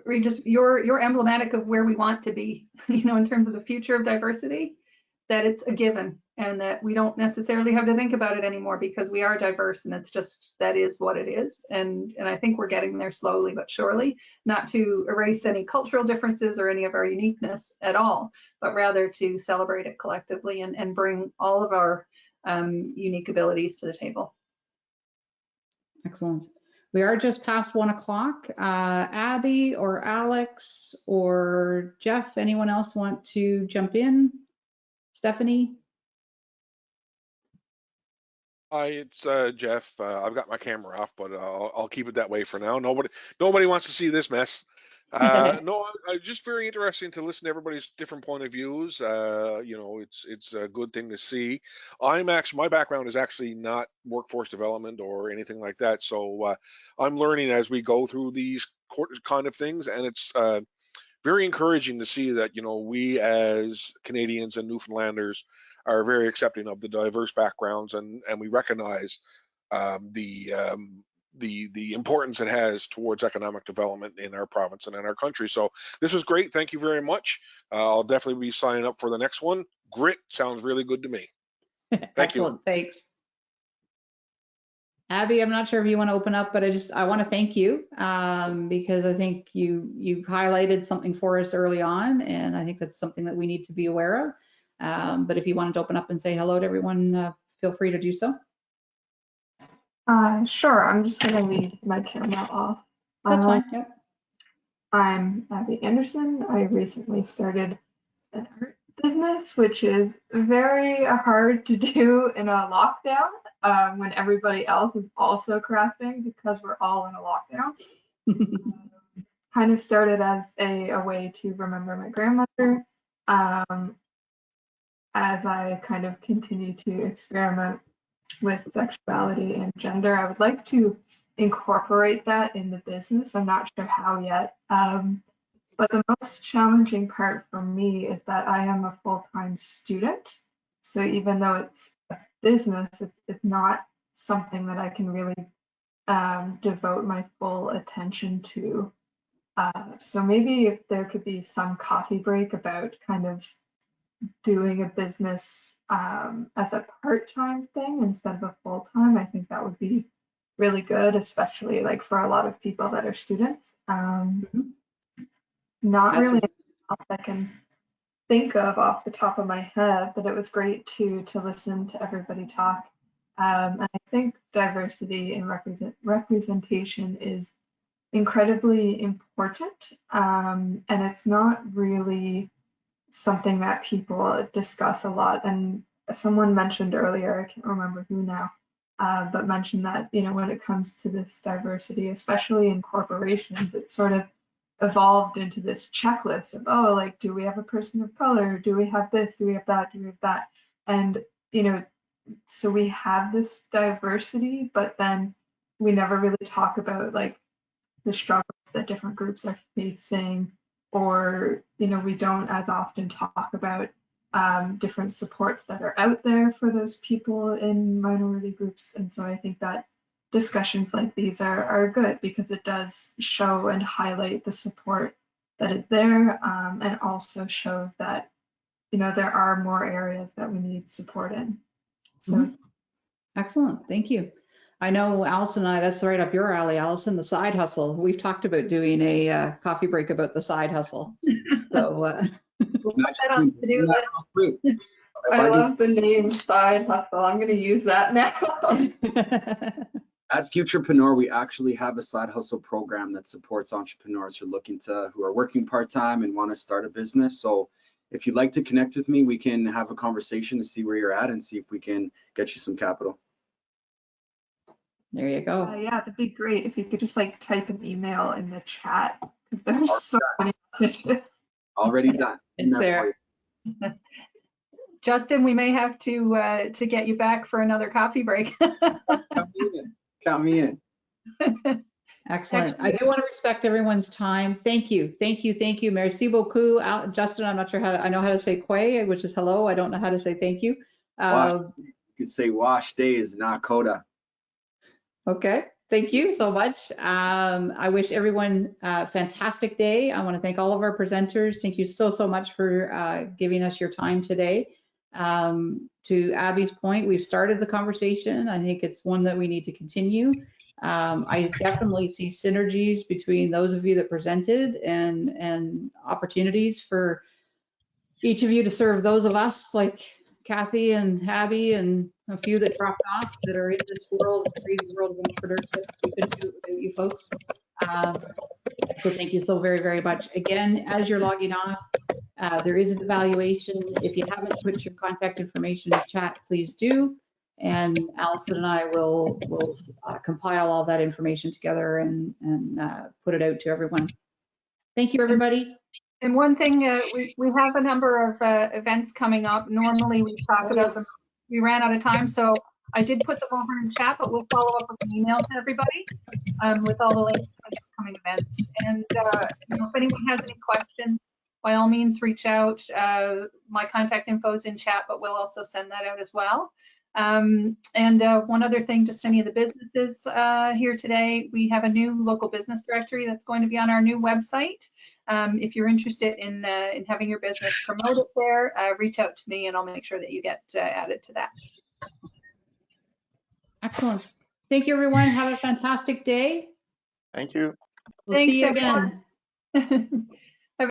Regis, you're emblematic of where we want to be, you know, in terms of the future of diversity, that it's a given and that we don't necessarily have to think about it anymore because we are diverse and it's just, that is what it is. And I think we're getting there slowly but surely, not to erase any cultural differences or any of our uniqueness at all, but rather to celebrate it collectively and bring all of our unique abilities to the table. Excellent. We are just past 1 o'clock. Abby or Alex or Jeff, anyone else want to jump in? Stephanie? Hi, it's Jeff. I've got my camera off, but I'll keep it that way for now. Nobody wants to see this mess. No, I'm just very interesting to listen to everybody's different point of views. You know, it's a good thing to see. My background is actually not workforce development or anything like that, so I'm learning as we go through these kind of things, and it's very encouraging to see that, you know, we as Canadians and Newfoundlanders are very accepting of the diverse backgrounds, and we recognize the importance it has towards economic development in our province and in our country. So this was great. Thank you very much. I'll definitely be signing up for the next one. Grit sounds really good to me. Thank Excellent. you. Thanks. Abby, I'm not sure if you want to open up, but I want to thank you because I think you've highlighted something for us early on, and I think that's something that we need to be aware of. But if you wanted to open up and say hello to everyone, feel free to do so. Sure. I'm just going to leave my camera off. That's fine. Yep. I'm Abby Anderson. I recently started an art business, which is very hard to do in a lockdown when everybody else is also crafting because we're all in a lockdown. Kind of started as a way to remember my grandmother as I kind of continue to experiment with sexuality and gender. I would like to incorporate that in the business. I'm not sure how yet. But the most challenging part for me is that I am a full-time student. So even though it's a business, it's not something that I can really devote my full attention to. So maybe if there could be some coffee break about kind of doing a business as a part-time thing instead of a full-time, I think that would be really good, especially like for a lot of people that are students. Not really else I can think of off the top of my head, but it was great to listen to everybody talk. And I think diversity and representation is incredibly important, and it's not really something that people discuss a lot. And someone mentioned earlier, I can't remember who now, but mentioned that, you know, when it comes to this diversity, especially in corporations, it's sort of evolved into this checklist of, oh, like, do we have a person of color? Do we have this? Do we have that? Do we have that? And, you know, so we have this diversity, but then we never really talk about like the struggles that different groups are facing, or, you know, we don't as often talk about different supports that are out there for those people in minority groups. And so I think that discussions like these are good because it does show and highlight the support that is there, and also shows that, you know, there are more areas that we need support in. So Excellent, thank you. I know Allison and I, that's right up your alley, Allison, the side hustle. We've talked about doing a coffee break about the side hustle. So we'll put that on the to-do list. I love the name side hustle. I'm going to use that now. At Futurepreneur, we actually have a side hustle program that supports entrepreneurs who are working part-time and want to start a business. So if you'd like to connect with me, we can have a conversation to see where you're at and see if we can get you some capital. There you go. Yeah, that'd be great if you could just like type an email in the chat because there's so many messages. Already done. It's there. Justin, we may have to get you back for another coffee break. Count me in. Excellent. I do want to respect everyone's time. Thank you. Merci beaucoup. Justin, I'm not sure I know how to say Kwei, which is hello. I don't know how to say thank you. You could say wash days, not coda. Okay. Thank you so much. I wish everyone a fantastic day. I want to thank all of our presenters. Thank you so much for giving us your time today. To Abby's point, we've started the conversation. I think it's one that we need to continue. I definitely see synergies between those of you that presented and opportunities for each of you to serve those of us like Kathy and Abby and a few that dropped off that are in this world, crazy world of entrepreneurship. We couldn't do it without you folks. So thank you so very much. Again, as you're logging off, there is an evaluation. If you haven't put your contact information in chat, please do. And Allison and I will compile all that information together and put it out to everyone. Thank you, everybody. And one thing, we have a number of events coming up. Normally we talk about them. We ran out of time, so I did put them over in chat, but we'll follow up with an email to everybody with all the links to the upcoming events. And if anyone has any questions, by all means, reach out. My contact info is in chat, but we'll also send that out as well. And one other thing, just any of the businesses here today, we have a new local business directory that's going to be on our new website. If you're interested in having your business promoted there, reach out to me and I'll make sure that you get added to that. Excellent. Thank you, everyone. Have a fantastic day. Thank you. We'll see you again.